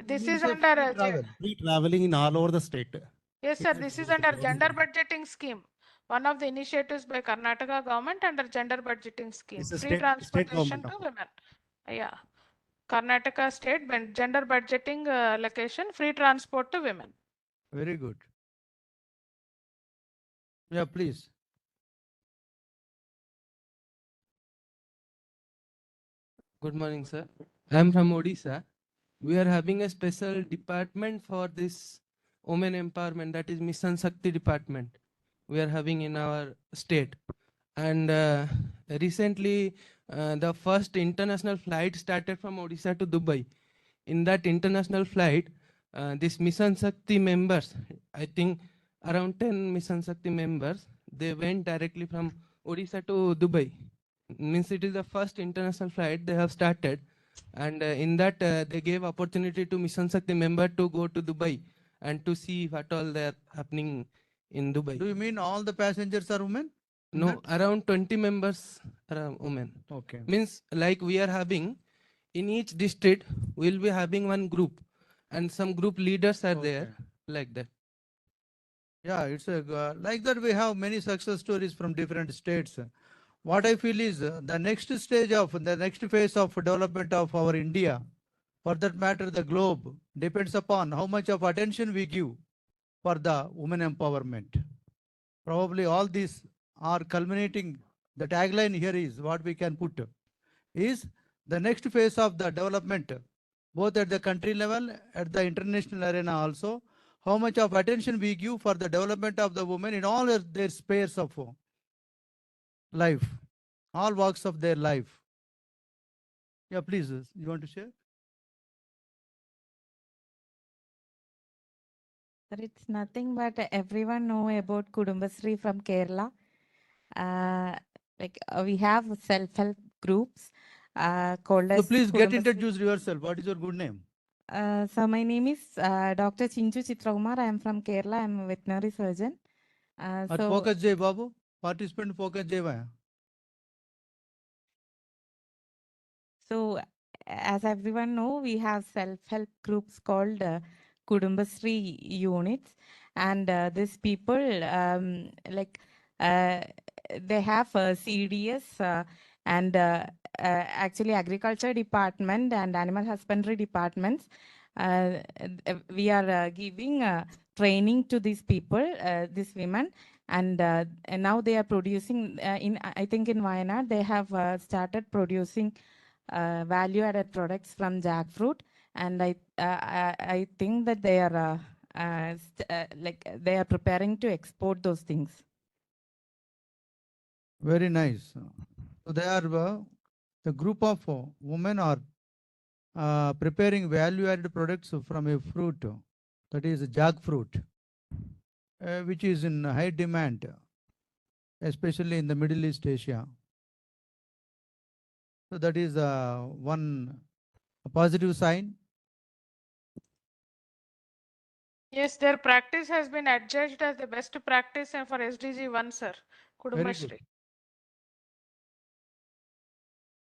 This is under Free traveling in all over the state. yes, sir. This is under gender budgeting scheme. One of the initiatives by Karnataka government under gender budgeting scheme. It's a Free state transportation government to women. Yeah. Karnataka state gender budgeting location, free transport to women. Very good. Yeah, please. Good morning, sir. I am from Odisha. We are having a special department for this women empowerment, that is Mission Shakti department. We are having in our state. And recently, the first international flight started from Odisha to Dubai. In that international flight, this Mission Shakti members, I think around 10 Mission Shakti members, they went directly from Odisha to Dubai. Means it is the first international flight they have started, and in that they gave opportunity to Mission Shakti member to go to Dubai and to see what all they are happening in Dubai. Do you mean all the passengers are women? No, around 20 members are women. Okay. Means like we are having in each district, we'll be having one group, and some group leaders are there like that. Yeah, it's a like that. We have many success stories from different states. What I feel is the next stage of the next phase of development of our India, for that matter, the globe, depends upon how much of attention we give for the women empowerment. Probably all these are culminating. The tagline here is what we can put is the next phase of the development, both at the country level, at the international arena also, how much of attention we give for the development of the women in all their spheres of life, all walks of their life. Yeah, please, you want to share? Sir, it's nothing but everyone know about Kudumbasri from Kerala. We have self-help groups called So as please get Kudumbasri. introduced yourself. What is your good name? So my name is Dr. Chinchu Chitrakumar. I am from Kerala. I am a veterinary surgeon. At So Focus J Babu, participant Focus J Vaya. So, as everyone know, we have self-help groups called Kudumbashree units, and these people they have CDS and actually agriculture department and animal husbandry departments. We are giving training to these people, these women, and now they are producing I think in Wayanad they have started producing value added products from jackfruit, and I think that they are they are preparing to export those things. Very nice. So they are the group of women are preparing value-added products from a fruit, that is jackfruit, which is in high demand, especially in the Middle East Asia. So that is one positive sign. Yes, their practice has been adjudged as the best practice and for SDG 1, sir. Very good. Kudumbashree.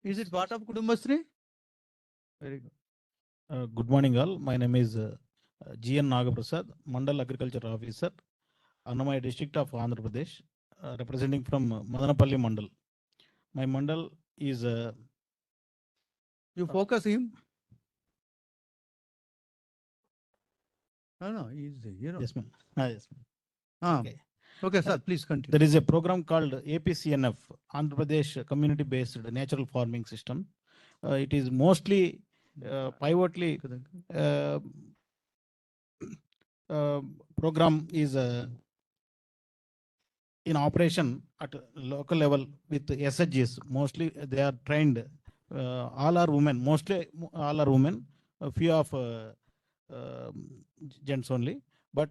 Is it part of Kudumbashree? Very good. Good morning, all. My name is GN Nagaprasad, Mandal Agriculture Officer, Annamaya District of Andhra Pradesh, representing from Madanapalli Mandal. My Mandal is. You focus him. No, he's the hero. Yes, ma'am. Yes, Ah, okay. Okay, sir, please continue. There is a program called APCNF, Andhra Pradesh Community Based Natural Farming System. It is mostly pivotally program is in operation at local level with SHGs. Mostly they are trained. All are women. Mostly all are women. A few of gents only. But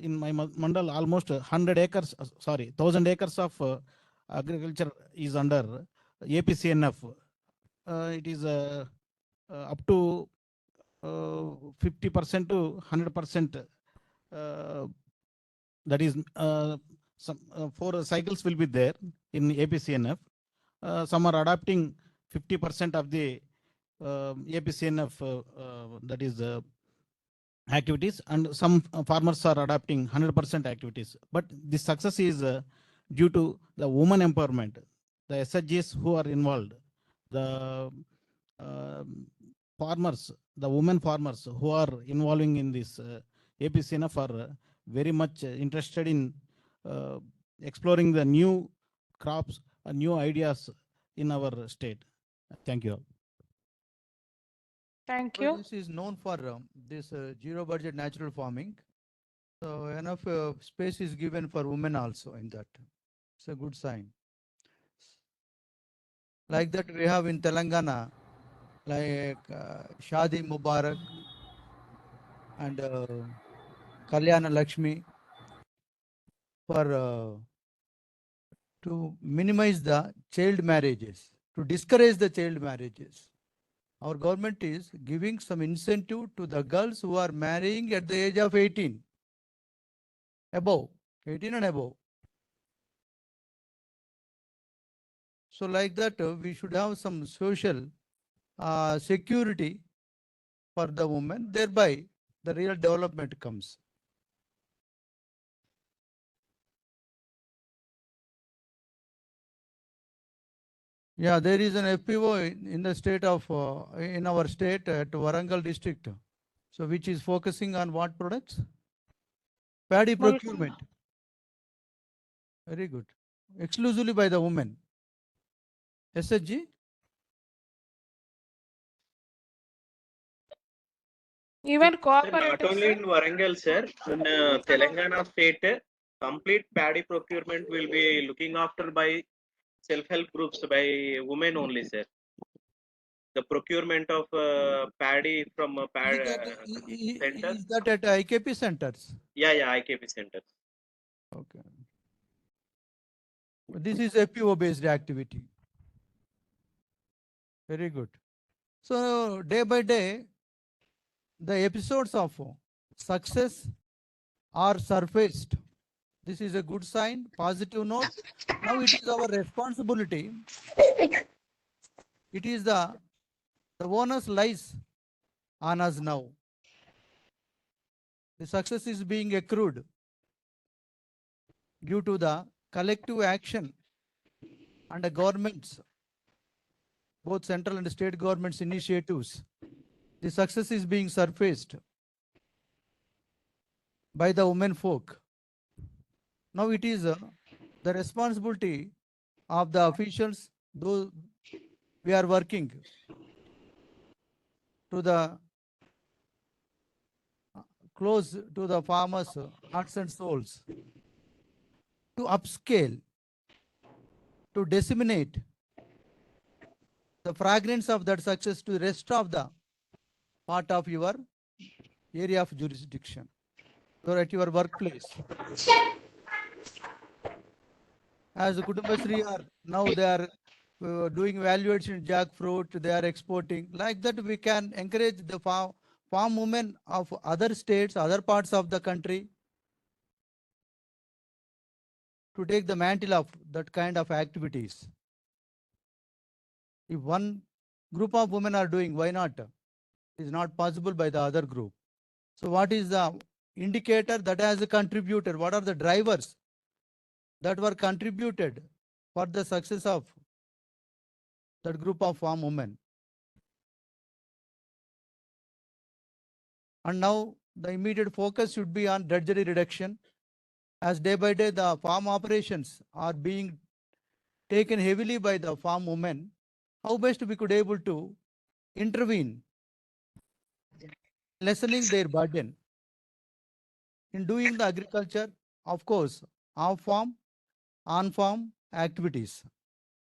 in my mandal, almost 100 acres, 1,000 acres of agriculture is under APCNF. It is up to 50% to 100%. That is some 4 cycles will be there in APCNF. Some are adopting 50% of the APCNF that is activities, and some farmers are adopting 100% activities. But the success is due to the women empowerment, the SHGs who are involved, the farmers, the women farmers who are involving in this APCNF are very much interested in exploring the new crops and new ideas in our state. Thank you all. Thank So you. this is known for this zero budget natural farming. So enough space is given for women also in that. It's a good sign. Like that we have in Telangana, like Shadi Mubarak and Kalyana Lakshmi for to minimize the child marriages, to discourage the child marriages. Our government is giving some incentive to the girls who are marrying at the age of 18, above, 18 and above. So like that, we should have some social security for the women, thereby the real development comes. Yeah, there is an FPO in the state of, in our state at Warangal district. So which is focusing on what products? Paddy procurement. Very good. Exclusively by the women. SHG? Even Not cooperatives, only sir. in Warangal, sir, in Telangana state, complete paddy procurement will be looking after by self-help groups, by women only, sir. The procurement of paddy from centers. Is that at IKP centers? Yeah, IKP centers. Okay. This is FPO based activity. Very good. So day by day, the episodes of success are surfaced. This is a good sign, positive note. Now it is our responsibility. It is the onus lies on us now. The success is being accrued due to the collective action and the governments, both central and state governments initiatives. The success is being surfaced by the women folk. Now it is the responsibility of the officials, those we are working to the close to the farmers' hearts and souls, to upscale, to disseminate the fragrance of that success to the rest of the part of your area of jurisdiction or at your workplace. As the Kutumbashree are now they are doing value addition in jackfruit, they are exporting. Like that, we can encourage the farm women of other states, other parts of the country to take the mantle of that kind of activities. If one group of women are doing, why not? It is not possible by the other group. So what is the indicator that has contributed? What are the drivers that were contributed for the success of that group of farm women? And now the immediate focus should be on drudgery reduction, as day by day the farm operations are being taken heavily by the farm women. How best we could able to intervene, lessening their burden in doing the agriculture, of course, off farm, on farm activities.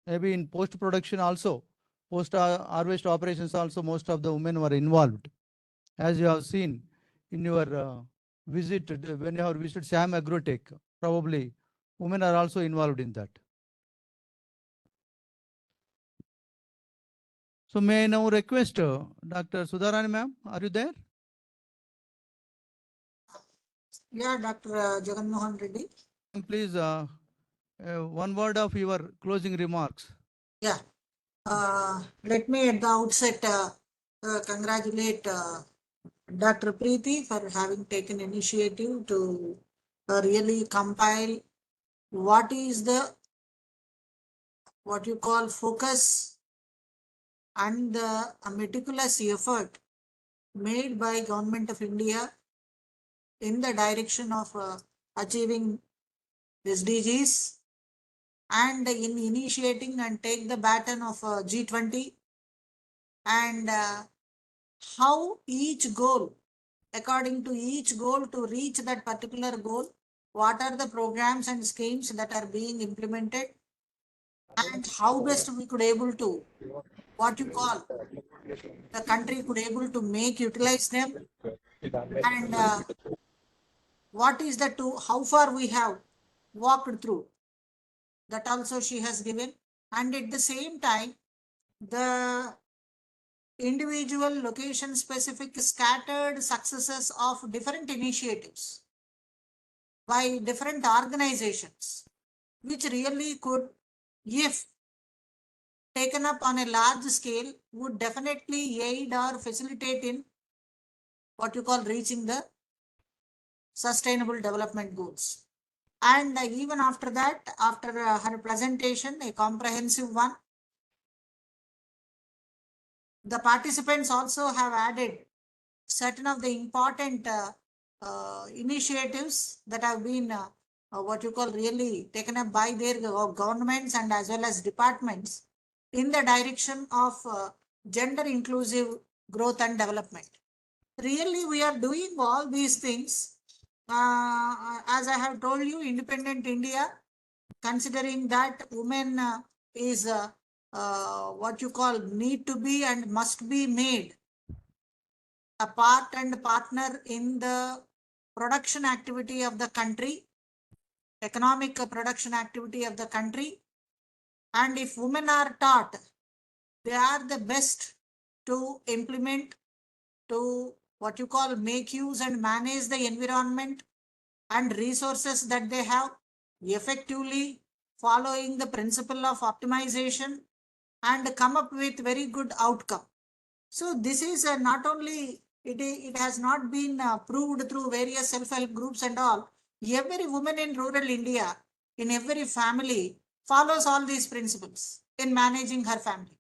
Maybe in post production also, post harvest operations also, most of the women were involved. As you have seen in your visit, when you have visited Sam Agrotech, probably women are also involved in that. So may I now request Dr. Sudharani ma'am, are you there? Yeah, Dr. Jagan Mohan Reddy. Please, one word of your closing remarks. Yeah. Let me at the outset congratulate Dr. Preeti for having taken initiative to really compile what is the what you call focus and the meticulous effort made by Government of India in the direction of achieving SDGs and in initiating and take the baton of G20 and how each goal, according to each goal, to reach that particular goal, what are the programs and schemes that are being implemented and how best we could able to, what you call, the country could able to make utilize them and what is the to how far we have walked through, that also she has given. And at the same time, the individual location specific scattered successes of different initiatives by different organizations, which really could, if taken up on a large scale, would definitely aid or facilitate in what you call reaching the sustainable development goals. And even after that, after her presentation, a comprehensive one, the participants also have added certain of the important initiatives that have been what you call really taken up by their governments and as well as departments in the direction of gender inclusive growth and development. Really, we are doing all these things. As I have told you, Independent India, considering that women is what you call need to be and must be made a part and partner in the production activity of the country, economic production activity of the country. And if women are taught, they are the best to implement, to what you call make use and manage the environment and resources that they have effectively, following the principle of optimization and come up with very good outcome. So this is not only it has not been proved through various self-help groups and all. Every woman in rural India, in every family, follows all these principles in managing her family,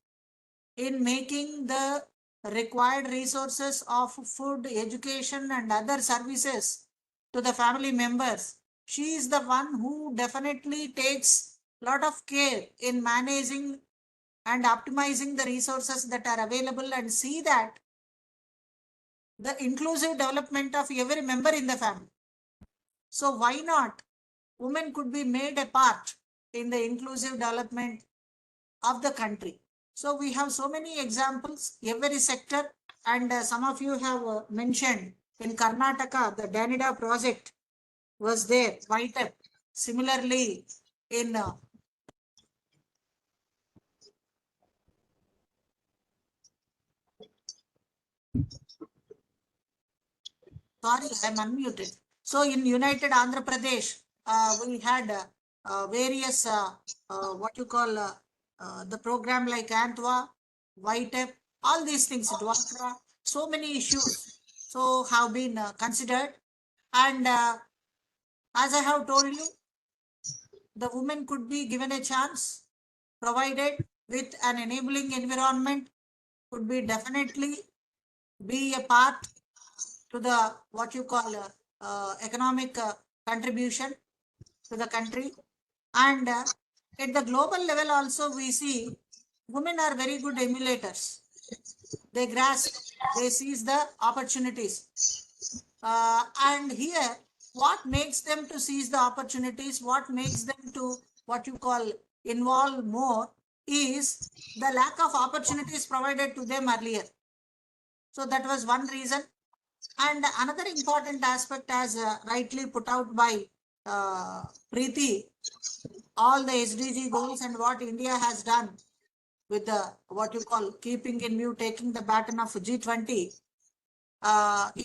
in making the required resources of food, education, and other services to the family members. She is the one who definitely takes a lot of care in managing and optimizing the resources that are available and see that the inclusive development of every member in the family. So why not? Women could be made a part in the inclusive development of the country. So we have so many examples, every sector, and some of you have mentioned in Karnataka, the Danida project was there, White. Similarly, in sorry, I'm unmuted. So in United Andhra Pradesh, we had various what you call the program like Antwa, Whitep, all these things, Dwakra, so many issues so have been considered. And as I have told you, the women could be given a chance, provided with an enabling environment, could be definitely be a part to the what you call economic contribution to the country. And at the global level also we see women are very good emulators. They grasp, they seize the opportunities. And here, what makes them to seize the opportunities, what makes them to what you call involve more is the lack of opportunities provided to them earlier. So that was one reason. And another important aspect, as rightly put out by Preeti, all the SDG goals and what India has done with the what you call keeping in view, taking the baton of G20,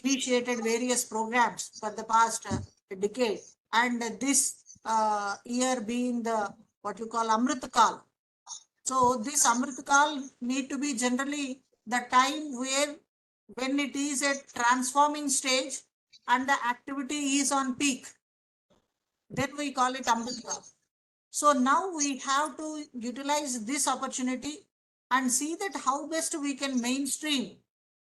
initiated various programs for the past decade. And this year being the what you call Amrit Kal. So this Amrit Kal need to be generally the time where when it is a transforming stage and the activity is on peak, then we call it Amrit Kal. So now we have to utilize this opportunity and see that how best we can mainstream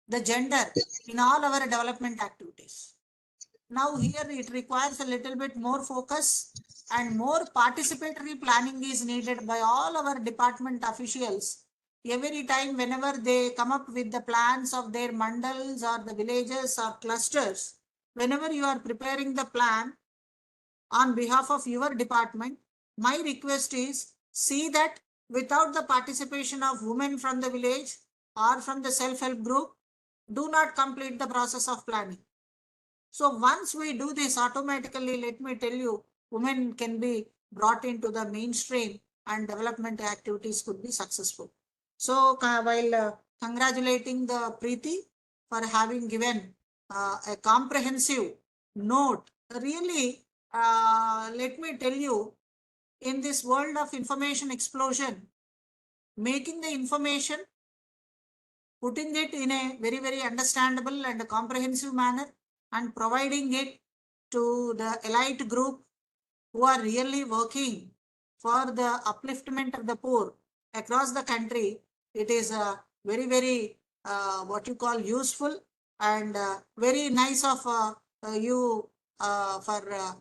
the gender in all our development activities. Now here it requires a little bit more focus and more participatory planning is needed by all our department officials. Every time whenever they come up with the plans of their mandals or the villages or clusters, whenever you are preparing the plan on behalf of your department, my request is see that without the participation of women from the village or from the self-help group, do not complete the process of planning. So once we do this automatically, let me tell you, women can be brought into the mainstream and development activities could be successful. So while congratulating the Preeti for having given a comprehensive note, really, let me tell you, in this world of information explosion, making the information, putting it in a very, very understandable and comprehensive manner and providing it to the elite group who are really working for the upliftment of the poor across the country, it is very, very what you call useful and very nice of you for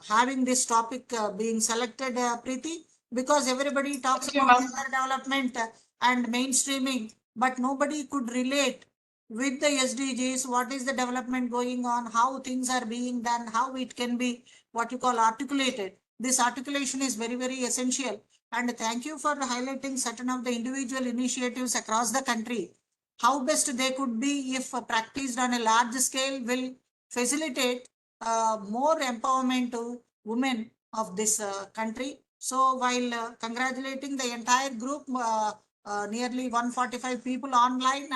having this topic being selected, Preeti, because everybody talks about gender development and mainstreaming, but nobody could relate with the SDGs, what is the development going on, how things are being done, how it can be what you call articulated. This articulation is very, very essential. And thank you for highlighting certain of the individual initiatives across the country. How best they could be if practiced on a large scale will facilitate more empowerment to women of this country. So while congratulating the entire group, nearly 145 people online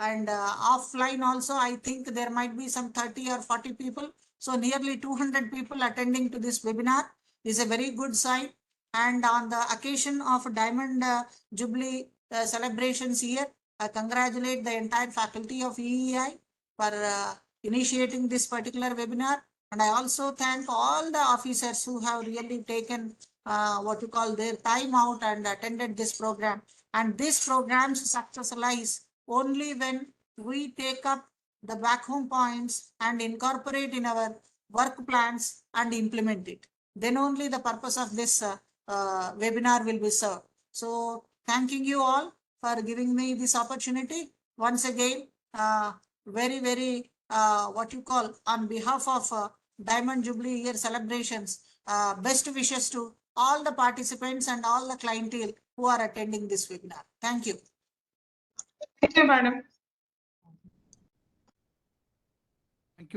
and offline also, I think there might be some 30 or 40 people. So nearly 200 people attending to this webinar is a very good sign. And on the occasion of Diamond Jubilee celebrations here, I congratulate the entire faculty of EEI for initiating this particular webinar. And I also thank all the officers who have really taken what you call their time out and attended this program. And this program's success lies only when we take up the back home points and incorporate in our work plans and implement it. Then only the purpose of this webinar will be served. So thanking you all for giving me this opportunity. Once again, very, what you call, on behalf of Diamond Jubilee Year celebrations, best wishes to all the participants and all the clientele who are attending this webinar. Thank you. Thank you, madam.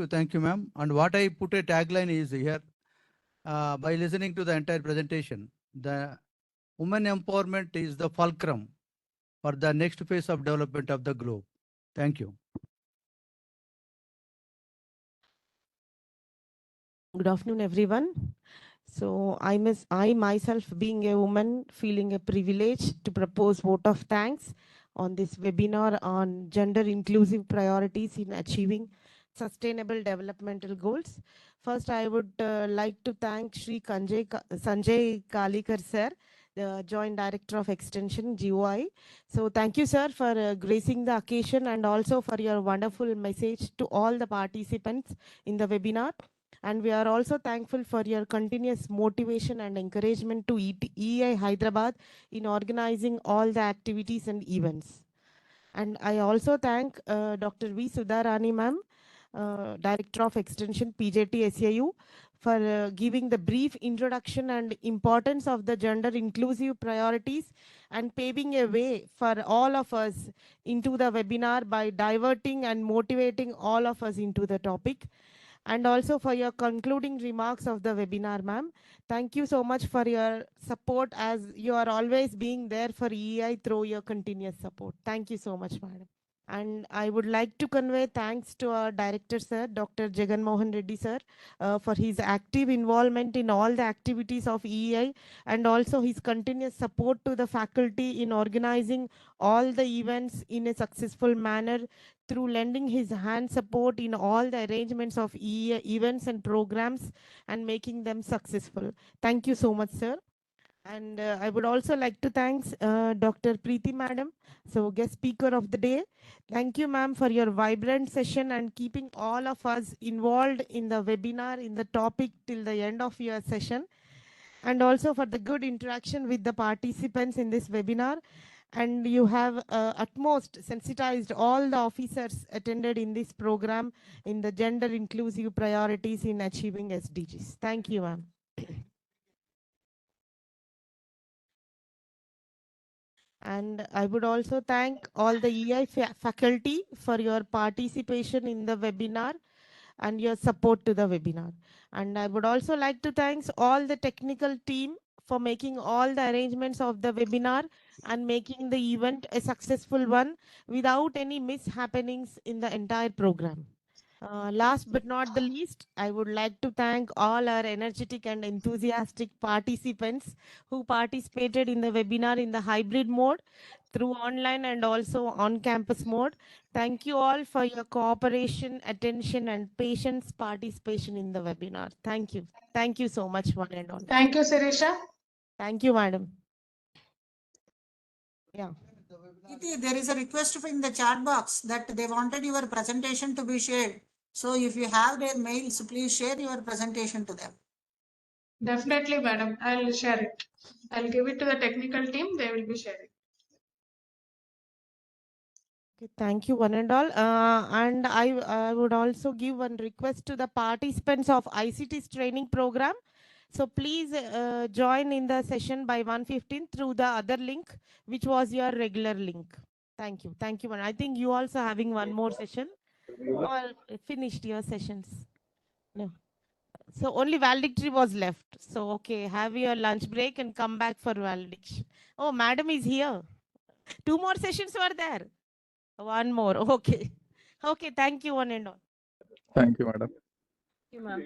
Thank you, ma'am. And what I put a tagline is here, by listening to the entire presentation, the women empowerment is the fulcrum for the next phase of development of the globe. Thank you. Good afternoon, everyone. So I myself, being a woman, feeling a privilege to propose vote of thanks on this webinar on gender inclusive priorities in achieving sustainable developmental goals. First, I would like to thank Shri Sanjay Kalikar sir, the Joint Director of Extension, GOI. So thank you, sir, for gracing the occasion and also for your wonderful message to all the participants in the webinar. And we are also thankful for your continuous motivation and encouragement to EEI Hyderabad in organizing all the activities and events. And I also thank Dr. V. Sudharani ma'am, Director of Extension, PJT SAU, for giving the brief introduction and importance of the gender inclusive priorities and paving a way for all of us into the webinar by diverting and motivating all of us into the topic. And also for your concluding remarks of the webinar, ma'am. Thank you so much for your support, as you are always being there for EEI through your continuous support. Thank you so much, madam. And I would like to convey thanks to our director, sir, Dr. Jagan Mohan Reddy, sir, for his active involvement in all the activities of EEI and also his continuous support to the faculty in organizing all the events in a successful manner through lending his hand support in all the arrangements of EEI events and programs and making them successful. Thank you so much, sir. And I would also like to thank Dr. Preeti Madam, so guest speaker of the day. Thank you, ma'am, for your vibrant session and keeping all of us involved in the webinar, in the topic till the end of your session. And also for the good interaction with the participants in this webinar. And you have utmost sensitized all the officers attended in this program in the gender inclusive priorities in achieving SDGs. Thank you, ma'am. And I would also thank all the EI faculty for your participation in the webinar and your support to the webinar. And I would also like to thank all the technical team for making all the arrangements of the webinar and making the event a successful one without any mishappenings in the entire program. Last but not the least, I would like to thank all our energetic and enthusiastic participants who participated in the webinar in the hybrid mode through online and also on campus mode. Thank you all for your cooperation, attention, and patience participation in the webinar. Thank you. Thank you so much, one and all. Thank you, Sirisha. Thank you, madam. Yeah. There is a request in the chat box that they wanted your presentation to be shared. So if you have their mails, please share your presentation to them. Definitely, madam. I'll share it. I'll give it to the technical team. They will be sharing. Okay, thank you, one and all. And I would also give one request to the participants of ICT's training program. So please join in the session by 1:15 through the other link, which was your regular link. Thank you. Thank you. I think you also having one more session or finished your sessions. No. So only valedictory was left. So, okay, have your lunch break and come back for valediction. Oh, madam is here. 2 more sessions were there. One more. Okay. Okay. Thank you, one and all. Thank you, madam. Thank you, ma'am.